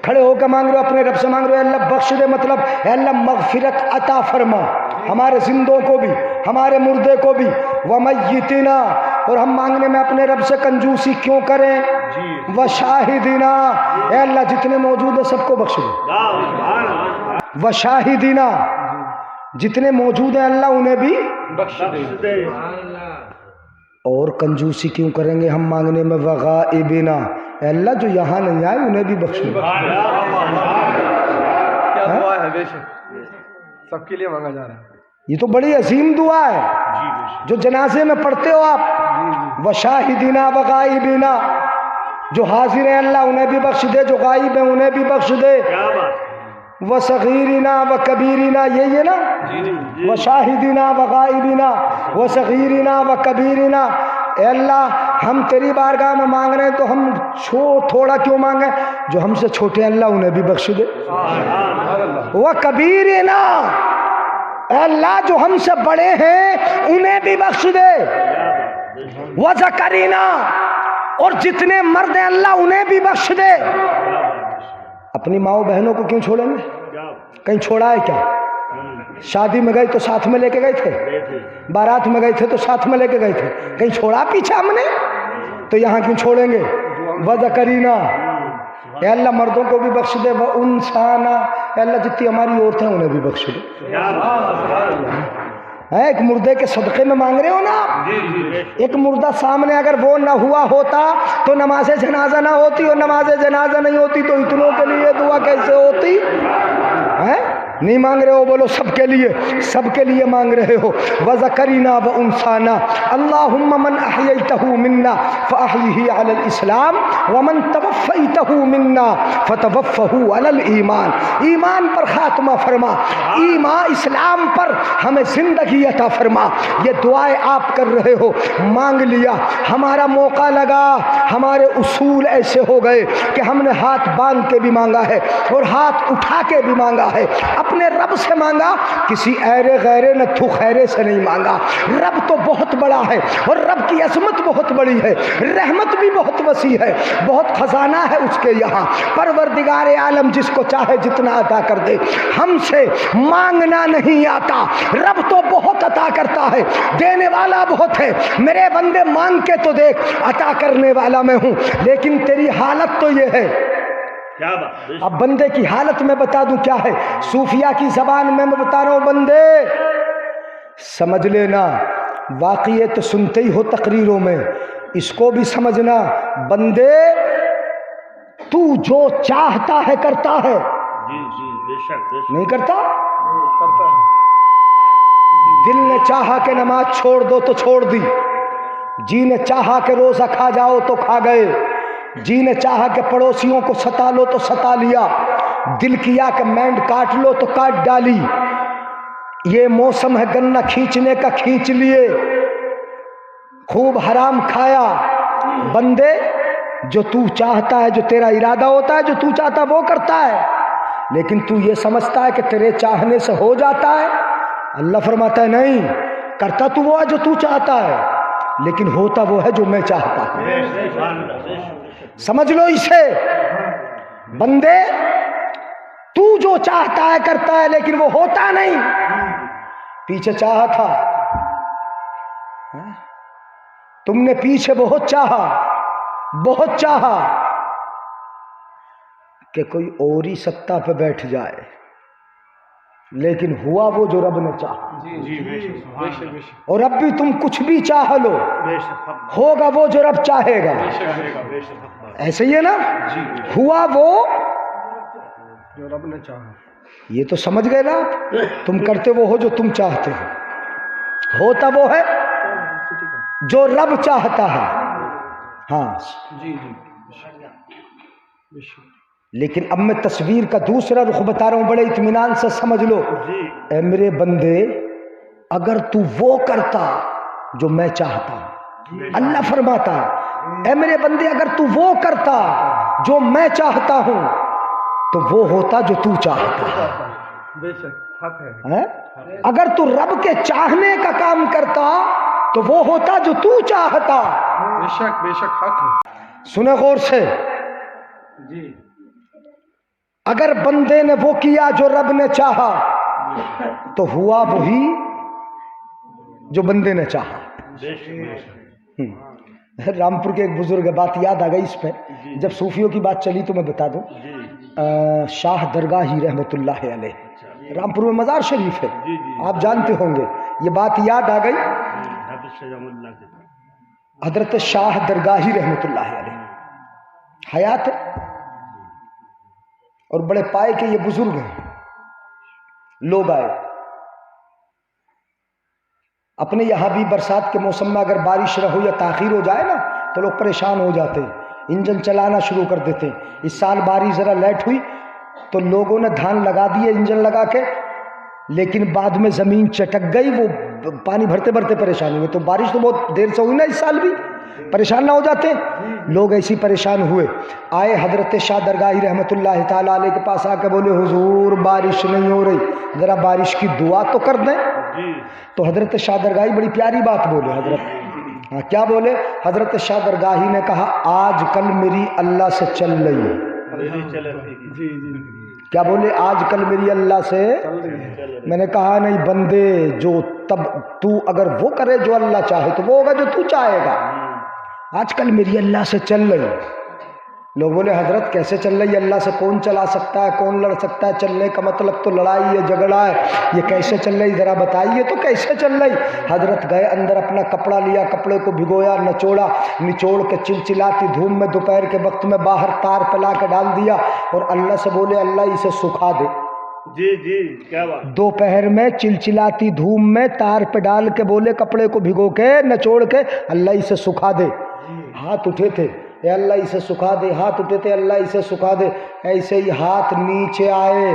کھڑے ہو کے مانگ رہے ہو, اپنے رب سے مانگ رہے ہو اے اللہ بخش دے, مطلب اے اللہ مغفرت عطا فرما ہمارے زندوں کو بھی ہمارے مردے کو بھی. وَمَيِّتِنَا, اور ہم مانگنے میں اپنے رب سے کنجوسی کیوں کریں؟ وَشَاهِدِنَا, اے اللہ جتنے موجود ہیں سب کو بخش دے. وَشَاهِدِنَا, جتنے موجود ہیں اللہ انہیں بھی بخش دے. اور کنجوسی کیوں کریں گے ہم مانگنے میں؟ وغائبنا, اے اللہ جو یہاں نہیں آئے انہیں بھی بخش دے. کیا دعا ہے, بے شک سب کے لیے مانگا جا رہا ہے. یہ تو بڑی عظیم دعا ہے جو جنازے میں پڑھتے ہو آپ. وشاہدینا وغائبینا, جو حاضر ہیں اللہ انہیں بھی بخش دے, جو غائب ہیں انہیں بھی بخش دے. وصغیرنا وکبیرنا, یہ نا وشاہدینا وغائبینا وصغیرنا وکبیرنا. اے اللہ ہم تیری بارگاہ میں مانگ رہے ہیں تو ہم تھوڑا کیوں مانگیں, جو ہم سے چھوٹے ہیں اللہ انہیں بھی بخش دے. وکبیرنا, اے اللہ جو ہم سے بڑے ہیں انہیں بھی بخش دے. وذکرنا, اور جتنے مرد ہیں اللہ انہیں بھی بخش دے. اپنی ماؤں بہنوں کو کیوں چھوڑیں گے؟ کہیں چھوڑا ہے کیا؟ شادی میں گئے تو ساتھ میں لے کے گئے تھے, بارات میں گئے تھے تو ساتھ میں لے کے گئے تھے, کہیں چھوڑا پیچھے ہم نے؟ تو یہاں کیوں چھوڑیں گے؟ وذکرنا, اے اللہ مردوں کو بھی بخش دے. وانسانا, اے اللہ جتنی ہماری عورتیں انہیں بھی بخش دے. ایک مردے کے صدقے میں مانگ رہے ہو نا آپ. ایک مردہ سامنے اگر وہ نہ ہوا ہوتا تو نماز جنازہ نہ ہوتی, اور نماز جنازہ نہیں ہوتی تو اتنوں کے لیے دعا کیسے ہوتی؟ نہیں مانگ رہے ہو, بولو سب کے لیے, سب کے لیے مانگ رہے ہو. وذکرنا وانسانا, اللہم من احییتہ منا فاحیہ علی الاسلام ومن توفیتہ منا فتوفہ علی الایمان. ایمان پر خاتمہ فرما, ایمان اسلام پر ہمیں زندگی عطا فرما. یہ دعائیں آپ کر رہے ہو, مانگ لیا, ہمارا موقع لگا, ہمارے اصول ایسے ہو گئے کہ ہم نے ہاتھ باندھ کے بھی مانگا ہے اور ہاتھ اٹھا کے بھی مانگا ہے. اپنے رب سے مانگا, کسی ایرے غیرے نہ تھو خیرے سے نہیں مانگا. رب تو بہت بڑا ہے اور رب کی عظمت بہت بڑی ہے, رحمت بھی بہت وسیع ہے, بہت خزانہ ہے اس کے یہاں. پروردگار عالم جس کو چاہے جتنا عطا کر دے. ہم سے مانگنا نہیں آتا, رب تو بہت عطا کرتا ہے, دینے والا بہت ہے. میرے بندے مانگ کے تو دیکھ, عطا کرنے والا میں ہوں, لیکن تیری حالت تو یہ ہے. اب بندے کی حالت میں بتا دوں کیا ہے, صوفیہ کی زبان میں بتا رہا ہوں. بندے سمجھ لینا, واقعے تو سنتے ہی ہو تقریروں میں, اس کو بھی سمجھنا. بندے تو جو چاہتا ہے کرتا ہے, نہیں کرتا. دل نے چاہا کہ نماز چھوڑ دو تو چھوڑ دی, جی نے چاہا کہ روزہ کھا جاؤ تو کھا گئے, جی نے چاہا کہ پڑوسیوں کو ستا لو تو ستا لیا, دل کیا کہ مینڈ کاٹ لو تو کاٹ ڈالی. یہ موسم ہے گنا کھینچنے کا, کھینچ لیے, خوب حرام کھایا. بندے جو تو چاہتا ہے, جو تیرا ارادہ ہوتا ہے, جو تو چاہتا ہے وہ کرتا ہے, لیکن تو یہ سمجھتا ہے کہ تیرے چاہنے سے ہو جاتا ہے. اللہ فرماتا ہے نہیں, کرتا تو وہ ہے جو تو چاہتا ہے, لیکن ہوتا وہ ہے جو میں چاہتا ہوں. سمجھ لو اسے. بندے تو جو چاہتا ہے کرتا ہے لیکن وہ ہوتا نہیں. پیچھے چاہا تھا, تم نے پیچھے بہت چاہا کہ کوئی اور ہی سطح پہ بیٹھ جائے, لیکن ہوا وہ جو رب نے چاہا. اور اب بھی تم کچھ بھی چاہ لو, ہوگا وہ جو رب چاہے گا. ایسے ہی ہے نا, ہوا وہ جو رب نے چاہا. یہ تو سمجھ گئے نا آپ, تم کرتے وہ ہو جو تم چاہتے ہو, ہوتا وہ ہے جو رب چاہتا ہے. ہاں جی. لیکن اب میں تصویر کا دوسرا رخ بتا رہا ہوں, بڑے اطمینان سے سمجھ لو. اے میرے بندے, اگر تو وہ کرتا جو میں چاہتا ہوں, اللہ فرماتا اے میرے بندے اگر تو وہ کرتا جو میں چاہتا ہوں تو وہ ہوتا جو تو چاہتا ہے. بے شک حق ہے. اگر تو رب کے چاہنے کا کام کرتا تو وہ ہوتا جو تو چاہتا. بے شک حق ہے. سنے غور سے, جی. اگر بندے نے وہ کیا جو رب نے چاہا تو ہوا وہی جو بندے نے چاہا. رامپور کے ایک بزرگ بات یاد آ گئی اس پہ, جب صوفیوں کی بات چلی تو میں بتا دوں. شاہ درگاہی رحمت اللہ علیہ, رامپور میں مزار شریف ہے, آپ جانتے ہوں گے. یہ بات یاد آ گئی, حضرت شاہ درگاہی رحمت اللہ علیہ حیات ہے اور بڑے پائے کے یہ بزرگ ہیں. لوگ آئے اپنے یہاں بھی برسات کے موسم میں, اگر بارش رہو یا تاخیر ہو جائے نا تو لوگ پریشان ہو جاتے, انجن چلانا شروع کر دیتے. اس سال بارش ذرا لیٹ ہوئی تو لوگوں نے دھان لگا دیے انجن لگا کے, لیکن بعد میں زمین چٹک گئی, وہ پانی بھرتے بھرتے پریشان ہوئے. تو بارش تو بہت دیر سے ہوئی نا, اس سال بھی پریشان نہ ہو جاتے. لوگ ایسی پریشان ہوئے, آئے حضرت شاہ درگاہی رحمت اللہ تعالیٰ علیہ کے پاس, آ کے بولے حضور بارش نہیں ہو رہی, ذرا بارش کی دعا تو کر دیں. تو حضرت شاہ درگاہی بڑی پیاری بات بولے. حضرت کیا بولے؟ حضرت شاہ درگاہی نے کہا آج کل میری اللہ سے چل رہی ہے. کیا بولے؟ آج کل میری اللہ سے. میں نے کہا نہیں بندے, جو تب تو اگر وہ کرے جو اللہ چاہے تو وہ ہوگا جو تو چاہے گا. آج کل میری اللہ سے چل رہی. لوگ بولے حضرت کیسے چل رہی ہے, اللہ سے کون چلا سکتا ہے, کون لڑ سکتا ہے, چلنے کا مطلب تو لڑائی ہے, جھگڑا ہے, یہ کیسے چل رہی ذرا بتائیے تو کیسے چل رہی. حضرت گئے اندر, اپنا کپڑا لیا, کپڑے کو بھگویا, نچوڑا, نچوڑ کے چلچلاتی دھوپ میں دوپہر کے وقت میں باہر تار پہ لا کے ڈال دیا اور اللہ سے بولے اللہ اسے سکھا دے. جی کیا بات. دوپہر میں چلچلاتی دھوپ میں تار پہ ڈال کے بولے کپڑے کو بھگو کے نچوڑ کے اللہ اسے سکھا دے. ہاتھ اٹھے تھے, اے اللہ اسے سکھا دے. ہاتھ اٹھے تھے, اللہ اسے سکھا دے. ایسے ہی ہاتھ نیچے آئے,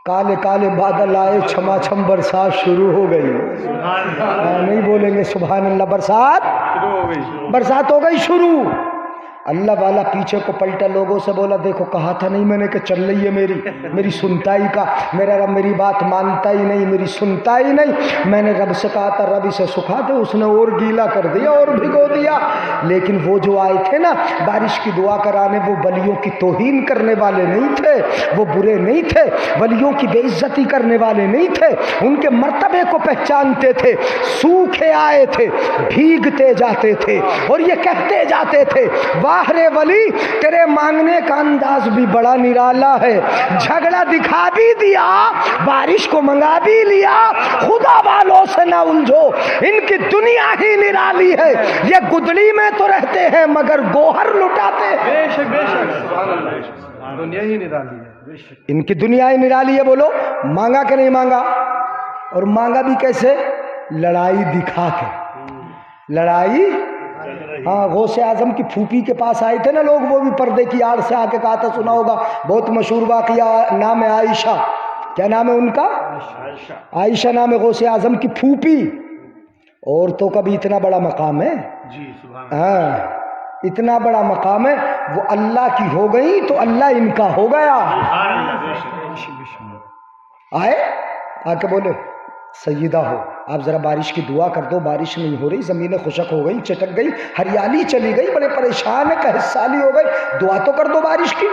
کالے کالے بادل آئے, چھما چھم برسات شروع ہو گئی. نہیں بولیں گے سبحان اللہ, برسات ہو گئی شروع. اللہ والا پیچھے کو پلٹا, لوگوں سے بولا دیکھو کہا تھا نہیں میں نے کہ چل رہی ہے میری سنتا ہی کا, میرا رب میری بات مانتا ہی نہیں, میری سنتا ہی نہیں. میں نے رب سے کہا تھا رب اسے سکھا دے, اس نے اور گیلا کر دیا اور بھگو دیا. لیکن وہ جو آئے تھے نا بارش کی دعا کرانے, وہ ولیوں کی توہین کرنے والے نہیں تھے, وہ برے نہیں تھے, ولیوں کی بے عزتی کرنے والے نہیں تھے, ان کے مرتبے کو پہچانتے تھے. سوکھے آئے تھے, بھیگتے جاتے تھے اور یہ کہتے جاتے تھے واہ رے ولی تیرے مانگنے کا انداز بھی بڑا نرالا ہے, جھگڑا دکھا بھی دیا, بارش کو منگا بھی لیا, خدا والوں سے نہ الجھو, ان کی دنیا ہی نرالی ہے. یہ گدڑی میں تو رہتے ہیں مگر گوہر لٹاتے ہیں. بے شک سبحان اللہ, دنیا ہی نرالی ہے. ان کی دنیا ہی نرالی ہے. بولو مانگا کہ نہیں مانگا؟ اور مانگا بھی کیسے؟ لڑائی دکھا کے. لڑائی, ہاں غوث اعظم کی پھوپھی کے پاس آئے تھے نا لوگ, وہ بھی پردے کی آڑ سے آ کے کہا تھا, سنا ہوگا بہت مشہور واقعہ, نام ہے عائشہ. کیا نام ہے ان کا؟ عائشہ نام ہے غوث اعظم کی پھوپھی. عورتوں کا بھی اتنا بڑا مقام ہے, ہاں اتنا بڑا مقام ہے. وہ اللہ کی ہو گئی تو اللہ ان کا ہو گیا. آئے آ کے بولے سیدہ ہو آپ ذرا بارش کی دعا کر دو, بارش نہیں ہو رہی, زمینیں خشک ہو گئی, چٹک گئی, ہریالی چلی گئی, بڑے پریشان ہے, کہ سالی ہو گئی, دعا تو کر دو بارش کی.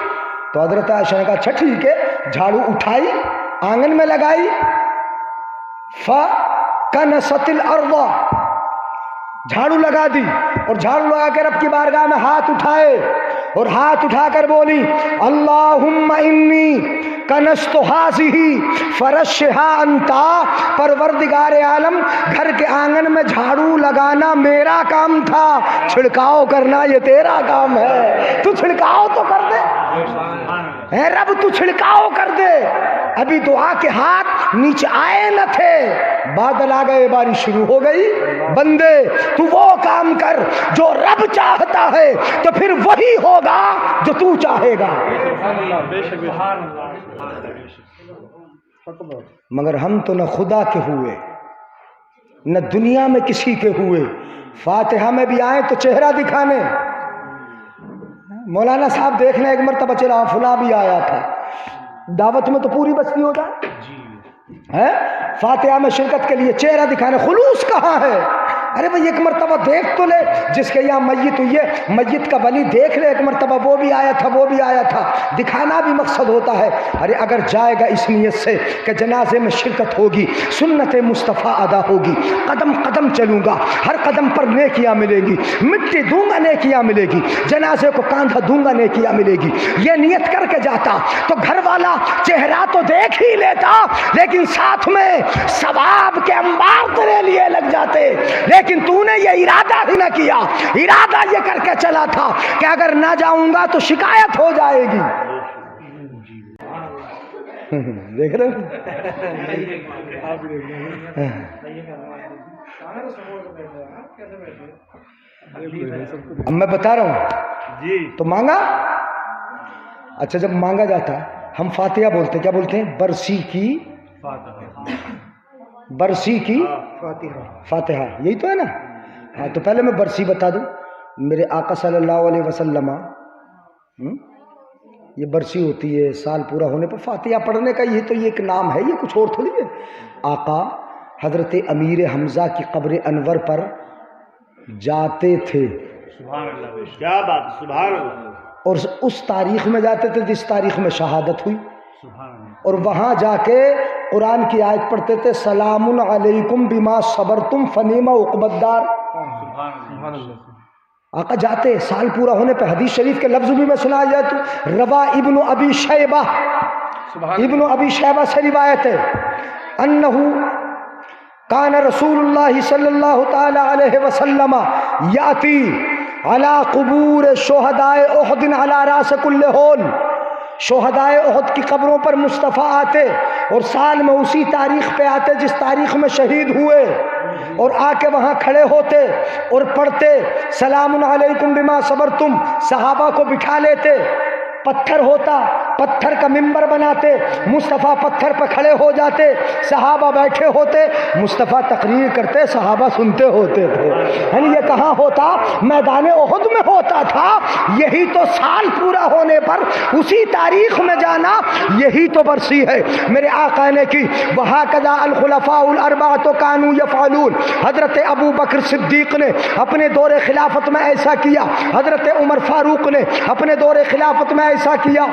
تو حضرت عائشہ نے کہا اچھا ٹھیک ہے، جھاڑو اٹھائی، آنگن میں لگائی، فَكَنَسَتِ الْأَرْضَ، جھاڑو لگا دی، اور جھاڑو لگا کے رب کی بارگاہ میں ہاتھ اٹھائے، اور ہاتھ اٹھا کر بولی اللہم انی کنست ہذہ فرشھا انتا، پروردگار عالم گھر کے آنگن میں جھاڑو لگانا میرا کام تھا، چھڑکاؤ کرنا یہ تیرا کام ہے، تو چھڑکاؤ تو کر دے اے رب، تو چھڑکاؤ کر دے۔ ابھی دعا کے ہاتھ نیچے آئے نہ تھے، بادل آ گئے، بارش شروع ہو گئی۔ بندے تو وہ کام کر جو رب چاہتا ہے، تو پھر وہی ہوگا جو تو چاہے گا۔ مگر ہم تو نہ خدا کے ہوئے نہ دنیا میں کسی کے ہوئے، فاتحہ میں بھی آئے تو چہرہ دکھانے۔ مولانا صاحب دیکھنا ایک مرتبہ چلا فلاں بھی آیا تھا، دعوت میں تو پوری بستی ہو جائے، فاتحہ میں شرکت کے لیے چہرہ دکھانے، خلوص کہاں ہے؟ ارے بھائی ایک مرتبہ دیکھ تو لے، جس کے یہاں میت ہوئی ہے میت کا ولی دیکھ لے، ایک مرتبہ وہ بھی آیا تھا وہ بھی آیا تھا، دکھانا بھی مقصد ہوتا ہے۔ ارے اگر جائے گا اس نیت سے کہ جنازے میں شرکت ہوگی، سنت مصطفیٰ ادا ہوگی، قدم قدم چلوں گا، ہر قدم پر نیکیاں ملے گی، مٹی دوں گا نیکیاں ملے گی، جنازے کو کاندھا دوں گا نیکیاں ملے گی، یہ نیت کر کے جاتا تو گھر والا چہرہ تو دیکھ ہی لیتا، لیکن ساتھ میں ثواب کے انبار تیرے لیے لگ جاتے۔ لیکن تو نے یہ ارادہ ہی نہ کیا، ارادہ یہ کر کے چلا تھا کہ اگر نہ جاؤں گا تو شکایت ہو جائے گی۔ دیکھ رہے اب میں بتا رہا ہوں جی تو مانگا۔ اچھا جب مانگا جاتا ہم فاتحہ بولتے، کیا بولتے ہیں؟ برسی کی برسی کی فاتحہ، یہی تو ہے نا؟ ہاں تو پہلے میں برسی بتا دوں۔ میرے آقا صلی اللہ علیہ وسلم یہ برسی ہوتی ہے سال پورا ہونے پر فاتحہ پڑھنے کا، یہ تو یہ ایک نام ہے، یہ کچھ اور تھوڑی ہے۔ آقا حضرت امیر حمزہ کی قبر انور پر جاتے تھے، سبحان اللہ، کیا بات، سبحان اللہ، اور اس تاریخ میں جاتے تھے جس تاریخ میں شہادت ہوئی، سبحان اللہ، اور وہاں جا کے قرآن کی آیت پڑھتے تھے سلام علیکم بما صبرتم فنعم عقبی الدار۔ سبحان اللہ، آقا جاتے، سال پورا ہونے پہ حدیث شریف کے لفظ بھی میں سنا جائے تو روا ابن ابی شیبہ، ابن ابی شیبہ سے روایت ہے انہو کان رسول اللہ صلی اللہ تعالی علیہ وسلم یاتی علی قبور شہداء احد علی راس کل ہول، شہدائے احد کی قبروں پر مصطفیٰ آتے اور سال میں اسی تاریخ پہ آتے جس تاریخ میں شہید ہوئے، اور آ کے وہاں کھڑے ہوتے اور پڑھتے سلام علیکم بما صبرتم، صحابہ کو بٹھا لیتے، پتھر ہوتا پتھر کا ممبر بناتے، مصطفیٰ پتھر پہ کھڑے ہو جاتے، صحابہ بیٹھے ہوتے، مصطفیٰ تقریر کرتے، صحابہ سنتے ہوتے تھے۔ یعنی یہ کہاں ہوتا؟ میدان احد میں ہوتا تھا۔ یہی تو سال پورا ہونے پر اسی تاریخ میں جانا، یہی تو برسی ہے میرے آقا نے کی۔ وہکذا الخلفاء الاربعۃ کانوا یفعلون، حضرت ابو بکر صدیق نے اپنے دور خلافت میں ایسا کیا، حضرت عمر فاروق نے اپنے دور خلافت میں ایسا کیا،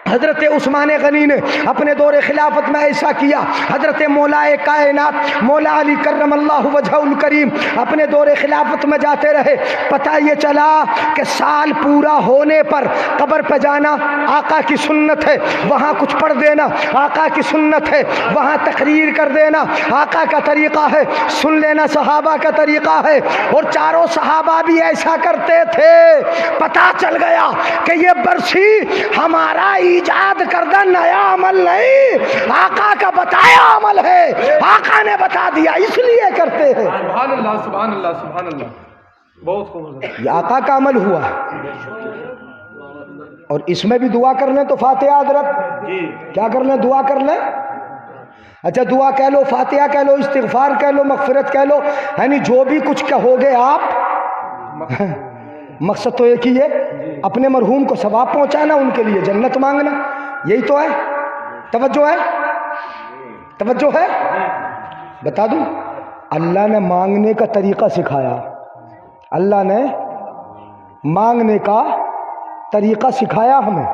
حضرت عثمان غنی نے اپنے دور خلافت میں ایسا کیا، حضرت مولا کائنات مولا علی کرم اللہ وجہ الکریم اپنے دور خلافت میں جاتے رہے۔ پتہ یہ چلا کہ سال پورا ہونے پر قبر پہ جانا آقا کی سنت ہے، وہاں کچھ پڑھ دینا آقا کی سنت ہے، وہاں تقریر کر دینا آقا کا طریقہ ہے، سن لینا صحابہ کا طریقہ ہے، اور چاروں صحابہ بھی ایسا کرتے تھے۔ پتہ چل گیا کہ یہ برسی ہمارا ایجاد کردہ نیا عمل نہیں، آقا کا بتایا عمل ہے، آقا نے بتا دیا اس لیے کرتے ہیں۔ سبحان اللہ، سبحان اللہ، سبحان اللہ، بہت خوب، یہ آقا کا عمل ہوا، اور اس میں بھی دعا کر لیں تو فاتحہ حضرت کیا کر لیں؟ دعا کر لیں۔ اچھا دعا کہہ لو، فاتحہ کہہ لو، استغفار کہہ لو، مغفرت کہہ لو، یعنی جو بھی کچھ کہو گے آپ، مقصد تو ایک ہی ہے، اپنے مرحوم کو ثواب پہنچانا، ان کے لیے جنت مانگنا، یہی تو ہے۔ توجہ ہے؟ توجہ ہے؟ بتا دوں، اللہ نے مانگنے کا طریقہ سکھایا، اللہ نے مانگنے کا طریقہ سکھایا ہمیں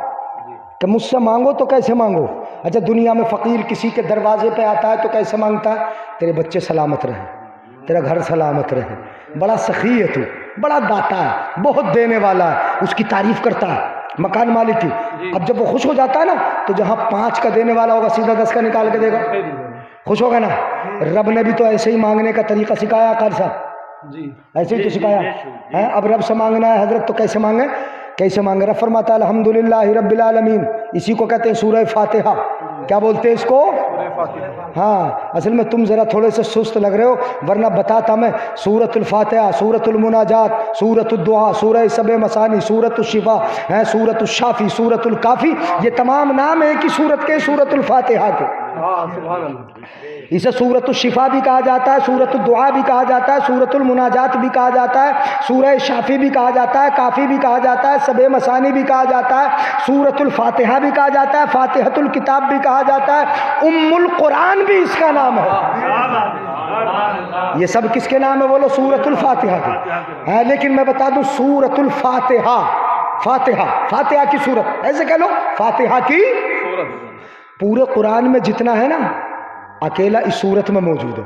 کہ مجھ سے مانگو تو کیسے مانگو. اچھا دنیا میں فقیر کسی کے دروازے پہ آتا ہے تو کیسے مانگتا ہے؟ تیرے بچے سلامت رہے, تیرا گھر سلامت رہے, بڑا سخی ہے تو, بڑا داتا ہے, بہت دینے والا ہے, اس کی تعریف کرتا ہے مکان مالک کی. اب جب وہ خوش ہو جاتا ہے نا تو جہاں 5 کا دینے والا ہوگا سیدھا 10 کا نکال کے دے گا, خوش ہوگا نا. رب نے بھی تو ایسے ہی مانگنے کا طریقہ سکھایا قاری صاحب, جی ایسے ہی تو سکھایا ہے. اب رب سے مانگنا ہے حضرت تو کیسے مانگے؟ کیسے مانگے؟ رب فرماتا ہے الحمدللہ رب العالمین. اسی کو کہتے ہیں سورہ فاتحہ. کیا بولتے ہیں اس کو؟ ہاں اصل میں تم ذرا تھوڑے سے سست لگ رہے ہو, ورنہ بتاتا میں. سورۃ الفاتحہ, سورۃ المناجات, سورۃ الدعاء, سورہ سبع مثانی, سورۃ الشفا, سورۃ الشافی, سورۃ الکافی, یہ تمام نام ہیں کہ سورت کے سورۃ الفاتحہ کے. سبحان اللہ. اسے سورۃ الشفا بھی کہا جاتا ہے, سورۃ الدعاء بھی کہا جاتا ہے, سورۃ المناجات بھی کہا جاتا ہے, سورہ شافی بھی کہا جاتا ہے, کافی بھی کہا جاتا ہے, سبع مثانی بھی کہا جاتا ہے, سورۃ الفاتحہ بھی کہا جاتا ہے, فاتحۃ الکتاب بھی کہا جاتا ہے, ام القرآن بھی اس کا نام ہے. یہ سب کس کے نام ہے بولو؟ سورۃ الفاتحہ کے. لیکن میں بتا دوں سورۃ الفاتحہ, فاتحہ کی سورت, ایسے کہہ لو فاتحہ کی پورے قرآن میں جتنا ہے نا اکیلا اس صورت میں موجود ہے.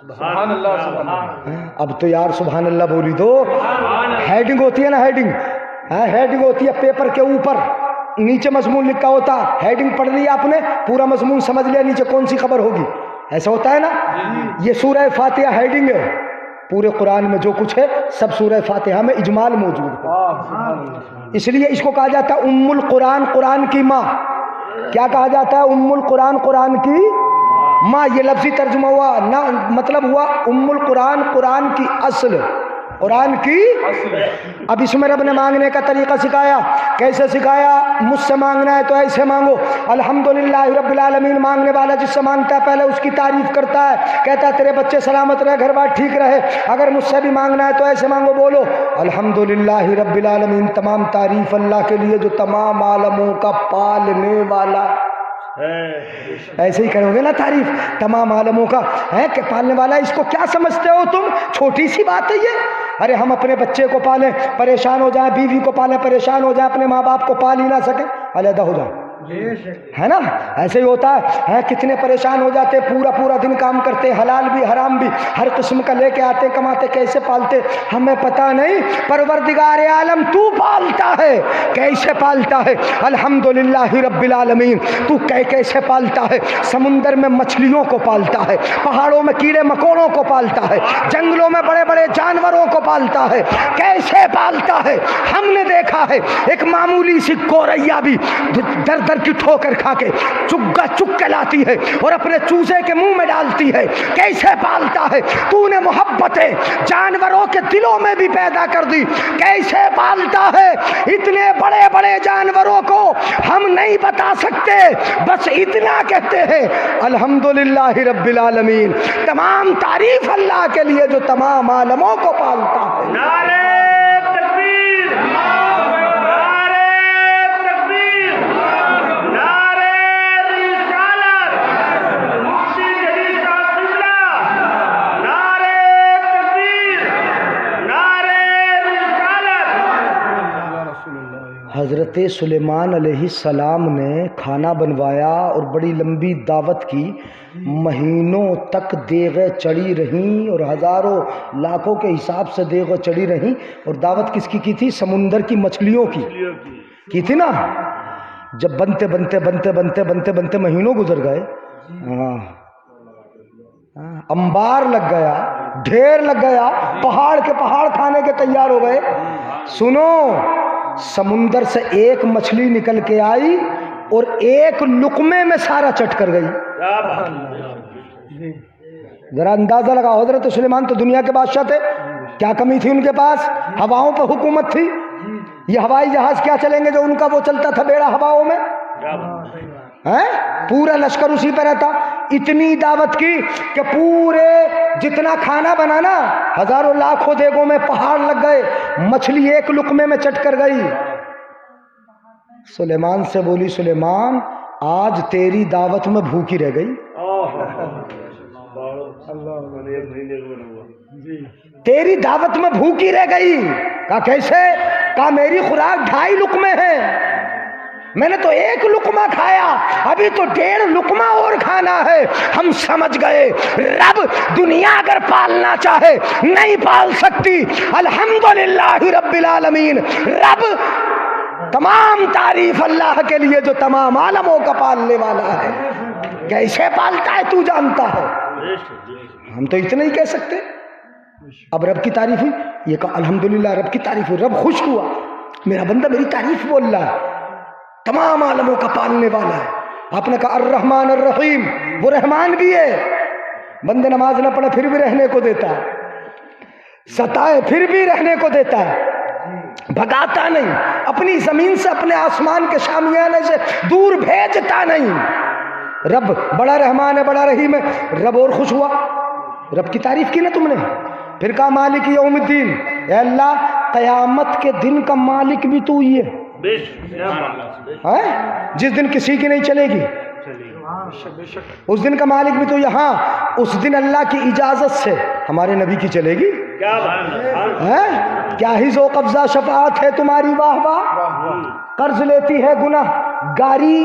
سبحان اللہ, سبحان اللہ. اب تو یار سبحان اللہ بولی دو. ہیڈنگ ہوتی ہے نا, ہیڈنگ ہوتی ہے پیپر کے اوپر, نیچے مضمون لکھا ہوتا, ہیڈنگ پڑھ لی آپ نے, پورا مضمون سمجھ لیا, نیچے کون سی خبر ہوگی, ایسا ہوتا ہے نا. یہ سورہ فاتحہ ہیڈنگ ہے. پورے قرآن میں جو کچھ ہے سب سورہ فاتحہ میں اجمال موجود ہے. اس لیے اس کو کہا جاتا ہے ام القرآن, قرآن کی ماں. کیا کہا جاتا ہے؟ ام القرآن, قرآن کی ماں. یہ لفظی ترجمہ ہوا نہ, مطلب ہوا ام القرآن, قرآن کی اصل, قرآن کی. اب اس میں رب نے مانگنے کا طریقہ سکھایا. کیسے سکھایا؟ مجھ سے مانگنا ہے تو ایسے مانگو. الحمدللہ رب العالمین. مانگنے والا جس سے مانگتا ہے پہلے اس کی تعریف کرتا ہے, کہتا ہے تیرے بچے سلامت رہے, گھر بار ٹھیک رہے. اگر مجھ سے بھی مانگنا ہے تو ایسے مانگو, بولو الحمدللہ رب العالمین. تمام تعریف اللہ کے لیے جو تمام عالموں کا پالنے والا. ایسے ہی کرو گے نا تعریف تمام عالموں کا ہے کہ پالنے والا. اس کو کیا سمجھتے ہو تم؟ چھوٹی سی بات ہے یہ. ارے ہم اپنے بچے کو پالیں پریشان ہو جائیں, بیوی کو پالیں پریشان ہو جائیں, اپنے ماں باپ کو پال ہی نہ سکیں, علیحدہ ہو جائیں, ہے نا. ایسے ہی ہوتا ہے. کتنے پریشان ہو جاتے, پورا دن کام کرتے, حلال بھی حرام بھی ہر قسم کا لے کے آتے, کماتے, کیسے پالتے ہمیں پتہ نہیں. پروردگار عالم تو پالتا ہے, کیسے پالتا ہے؟ الحمدللہ رب العالمین. تو کیسے پالتا ہے؟ سمندر میں مچھلیوں کو پالتا ہے, پہاڑوں میں کیڑے مکوڑوں کو پالتا ہے, جنگلوں میں بڑے بڑے جانوروں کو پالتا ہے. کیسے پالتا ہے؟ ہم نے دیکھا ہے ایک معمولی سی گوریا بھی در در کی ٹھوکر کھا کے چک کے لاتی ہے اور اپنے چوزے کے منہ میں ڈالتی ہے. کیسے پالتا ہے؟ تو نے محبتیں جانوروں کے دلوں میں بھی پیدا کر دی. کیسے پالتا ہے؟ اتنے بڑے بڑے جانوروں کو ہم نہیں بتا سکتے, بس اتنا کہتے ہیں الحمدللہ رب العالمین. تمام تعریف اللہ کے لیے جو تمام عالموں کو پالتا ہے. نعرہ تکبیر, نعرہ تکبیر, نعرہ رسالت, مفتی جلیل صاحب قبلہ, نعرہ تکبیر, نعرہ رسالت. حضرت سلیمان علیہ السلام نے کھانا بنوایا اور بڑی لمبی دعوت کی. مہینوں تک دیگیں چڑھی رہیں اور ہزاروں لاکھوں کے حساب سے دیگیں چڑھی رہیں. اور دعوت کس کی تھی؟ سمندر کی مچھلیوں کی تھی نا. جب بنتے مہینوں گزر گئے, انبار لگ گیا, ڈھیر لگ گیا, پہاڑ کے پہاڑ کھانے کے تیار ہو گئے. سنو, سمندر سے ایک مچھلی نکل کے آئی اور ایک لقمے میں سارا چٹ کر گئی. ذرا اندازہ لگا, حضرت سلیمان تو دنیا کے بادشاہ تھے, کیا کمی تھی ان کے پاس؟ ہواؤں پہ حکومت تھی. یہ ہوائی جہاز کیا چلیں گے جو ان کا وہ چلتا تھا بیڑا ہواؤں میں, پورا لشکر اسی پہ رہتا. اتنی دعوت کی کہ پورے جتنا کھانا بنانا ہزاروں لاکھوں دیگوں میں پہاڑ لگ گئے, مچھلی ایک لقمے میں چٹ کر گئی. سلیمان سے بولی, سلیمان آج تیری دعوت میں بھوکی رہ گئی, تیری دعوت میں بھوکی رہ گئی. کہا کیسے؟ کہا میری خوراک 2.5 لقمے ہیں، میں نے تو 1 لقمہ کھایا، ابھی تو 1.5 لقمہ اور کھانا ہے۔ ہم سمجھ گئے رب دنیا اگر پالنا چاہے نہیں پال سکتی۔ الحمدللہ رب العالمین، رب تمام تعریف اللہ کے لیے جو تمام عالموں کا پالنے والا ہے۔ کیسے پالتا ہے تو جانتا ہے، ہم تو اتنا ہی کہہ سکتے۔ اب رب کی تعریف ہوئی، یہ کہا الحمدللہ رب کی تعریف ہوئی، رب خوش ہوا، میرا بندہ میری تعریف بول رہا ہے، تمام عالموں کا پالنے والا ہے۔ آپ نے کہا الرحمن الرحیم، وہ رحمان بھی ہے، بندے نماز نہ پڑھے پھر بھی رہنے کو دیتا ہے، ستائے پھر بھی رہنے کو دیتا ہے، بھگاتا نہیں، اپنی زمین سے اپنے آسمان کے شامیانے سے دور بھیجتا نہیں۔ رب بڑا رحمان ہے، بڑا رحیم ہے۔ رب اور خوش ہوا، رب کی تعریف کی نا تم نے، پھر کہا مالک یوم الدین، اے اللہ قیامت کے دن کا مالک بھی تو ہی ہے، جس دن کسی کی نہیں چلے گی، اس دن کا مالک بھی تو یہاں، اس دن اللہ کی اجازت سے ہمارے نبی کی چلے گی؟ کیا ہی ذو قبضہ شفاعت ہے تمہاری، واہ واہ۔ قرض لیتی ہے گناہ گاری،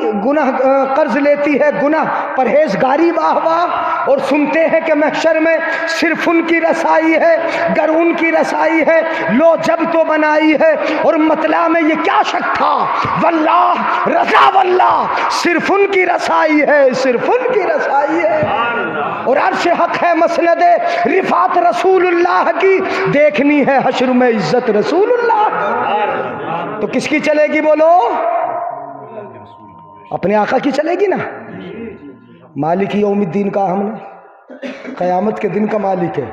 قرض لیتی ہے گناہ پرہیزگاری، واہ واہ۔ اور سنتے ہیں کہ محشر میں صرف ان کی رسائی ہے، گر ان کی رسائی ہے لو جب تو بنائی ہے۔ اور مطلع میں یہ کیا شک تھا، واللہ رضا واللہ، صرف ان کی رسائی ہے، صرف ان کی رسائی ہے۔ اور عرش حق ہے مسند رفعت رسول اللہ کی، دیکھنی ہے حشر میں عزت رسول اللہ۔ تو کس کی چلے گی بولو؟ اپنے آقا کی چلے گی نا۔ مالک یوم الدین کا ہم نے، قیامت کے دن کا مالک ہے۔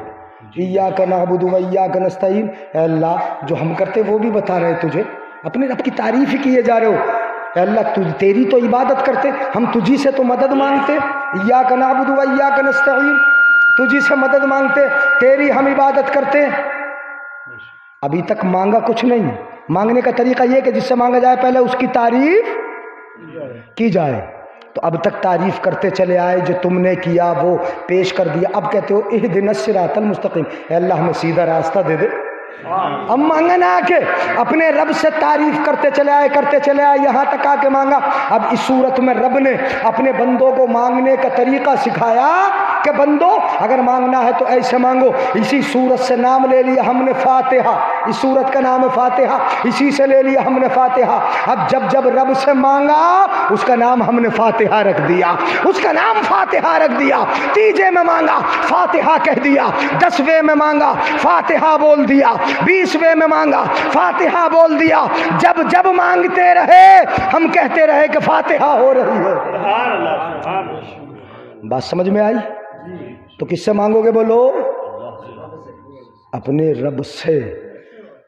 ایاک نعبد و ایاک نستعین، اے اللہ جو ہم کرتے وہ بھی بتا رہے تجھے، اپنے رب کی تعریف ہی کیے جا رہے ہو۔ اے اللہ تیری تو عبادت کرتے، ہم تجھی سے تو مدد مانگتے، ایاک نعبد و ایاک نستعین، تجھی سے مدد مانگتے، تیری ہم عبادت کرتے۔ ابھی تک مانگا کچھ نہیں، مانگنے کا طریقہ یہ کہ جس سے مانگا جائے پہلے اس کی تعریف کی جائے۔ تو اب تک تعریف کرتے چلے آئے، جو تم نے کیا وہ پیش کر دیا، اب کہتے ہو اہدنا الصراط المستقیم، اے اللہ ہمیں سیدھا راستہ دے دے۔ اب مانگا نہ آ کے اپنے رب سے تعریف کرتے چلے آئے، یہاں تک آ کے مانگا۔ اب اس صورت میں رب نے اپنے بندوں کو مانگنے کا طریقہ سکھایا کہ بندو اگر مانگنا ہے تو ایسے مانگو۔ اسی صورت سے نام لے لیا ہم نے فاتحہ، اس صورت کا نام ہے فاتحہ، اسی سے لے لیا ہم نے فاتحہ۔ اب جب رب سے مانگا اس کا نام ہم نے فاتحہ رکھ دیا، اس کا نام فاتحہ رکھ دیا۔ تیجے میں مانگا فاتحہ کہہ دیا، 10ویں میں مانگا فاتحہ بول دیا، 20ویں میں مانگا فاتحہ بول دیا۔ جب مانگتے رہے ہم کہتے رہے کہ فاتحہ ہو رہی ہے۔ بات سمجھ میں آئی؟ تو کس سے مانگو گے بولو؟ اپنے رب سے۔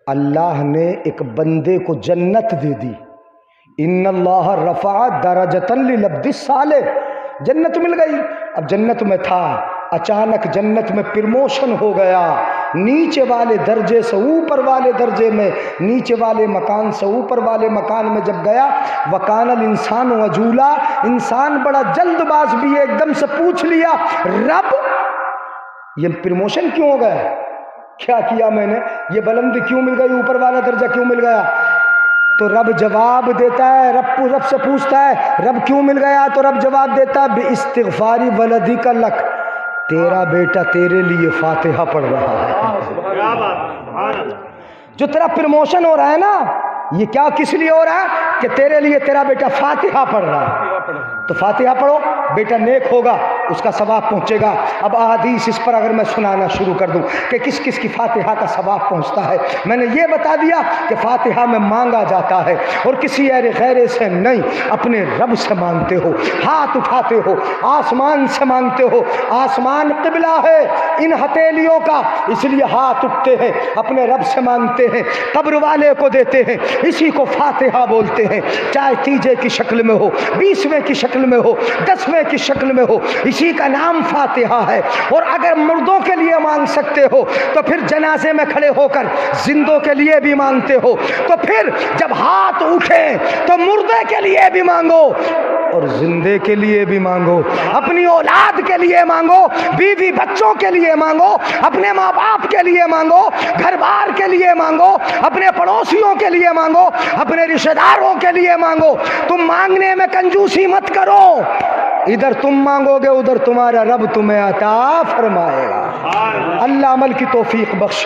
اللہ نے ایک بندے کو جنت دے دی، ان اللہ رفع درجۃ للعبد الصالح، جنت مل گئی۔ اب جنت میں تھا، اچانک جنت میں پرموشن ہو گیا، نیچے والے درجے سے اوپر والے درجے میں، نیچے والے مکان سے اوپر والے مکان میں جب گیا، وکان الانسان عجولا، انسان بڑا جلد باز بھی ہے، ایک دم سے پوچھ لیا رب یہ پرموشن کیوں ہو گیا، کیا کیا میں نے، یہ بلندی کیوں مل گئی، اوپر والا درجہ کیوں مل گیا؟ تو رب جواب دیتا ہے، رب سے پوچھتا ہے رب کیوں مل گیا، تو رب جواب دیتا ہے باستغفاری ولدک لک، تیرا بیٹا تیرے لیے فاتحہ پڑھ رہا ہے۔ جو تیرا پرموشن ہو رہا ہے نا، یہ کیا کس لیے ہو رہا ہے کہ تیرے لیے تیرا بیٹا فاتحہ پڑھ رہا ہے۔ تو فاتحہ پڑھو، بیٹا نیک ہوگا، اس کا ثواب پہنچے گا۔ اب احادیث اس پر اگر میں سنانا شروع کر دوں کہ کس کس کی فاتحہ کا ثواب پہنچتا ہے، میں نے یہ بتا دیا کہ فاتحہ میں مانگا جاتا ہے اور کسی غیر سے نہیں، اپنے رب سے مانگتے ہو، ہاتھ اٹھاتے ہو، آسمان سے مانگتے ہو۔ آسمان قبلہ ہے ان ہتھیلیوں کا، اس لیے ہاتھ اٹھتے ہیں، اپنے رب سے مانگتے ہیں، قبر والے کو دیتے ہیں، اسی کو فاتحہ بولتے ہیں، چاہے تیجے کی شکل میں ہو، 20ویں کی شکل میں ہو، 10ویں کی شکل میں ہو، اسی کا نام فاتحہ ہے۔ اور اگر مردوں کے لیے مانگ سکتے ہو تو پھر جنازے میں کھڑے ہو کر زندوں کے لیے بھی مانگتے ہو، تو پھر جب ہاتھ اٹھے تو مردے کے لیے بھی مانگو اور زندے کے لیے بھی مانگو، اپنی اولاد کے لیے مانگو، بیوی بچوں کے لیے مانگو، اپنے ماں باپ کے لیے مانگو، گھر بار کے لیے مانگو، اپنے پڑوسیوں کے لیے مانگو، اپنے رشتہ داروں کے لیے مانگو۔ تم مانگنے میں کنجوسی مت کرو، ادھر تم مانگو گے ادھر تمہارا رب تمہیں عطا فرمائے گا۔ اللہ عمل کی توفیق بخشے۔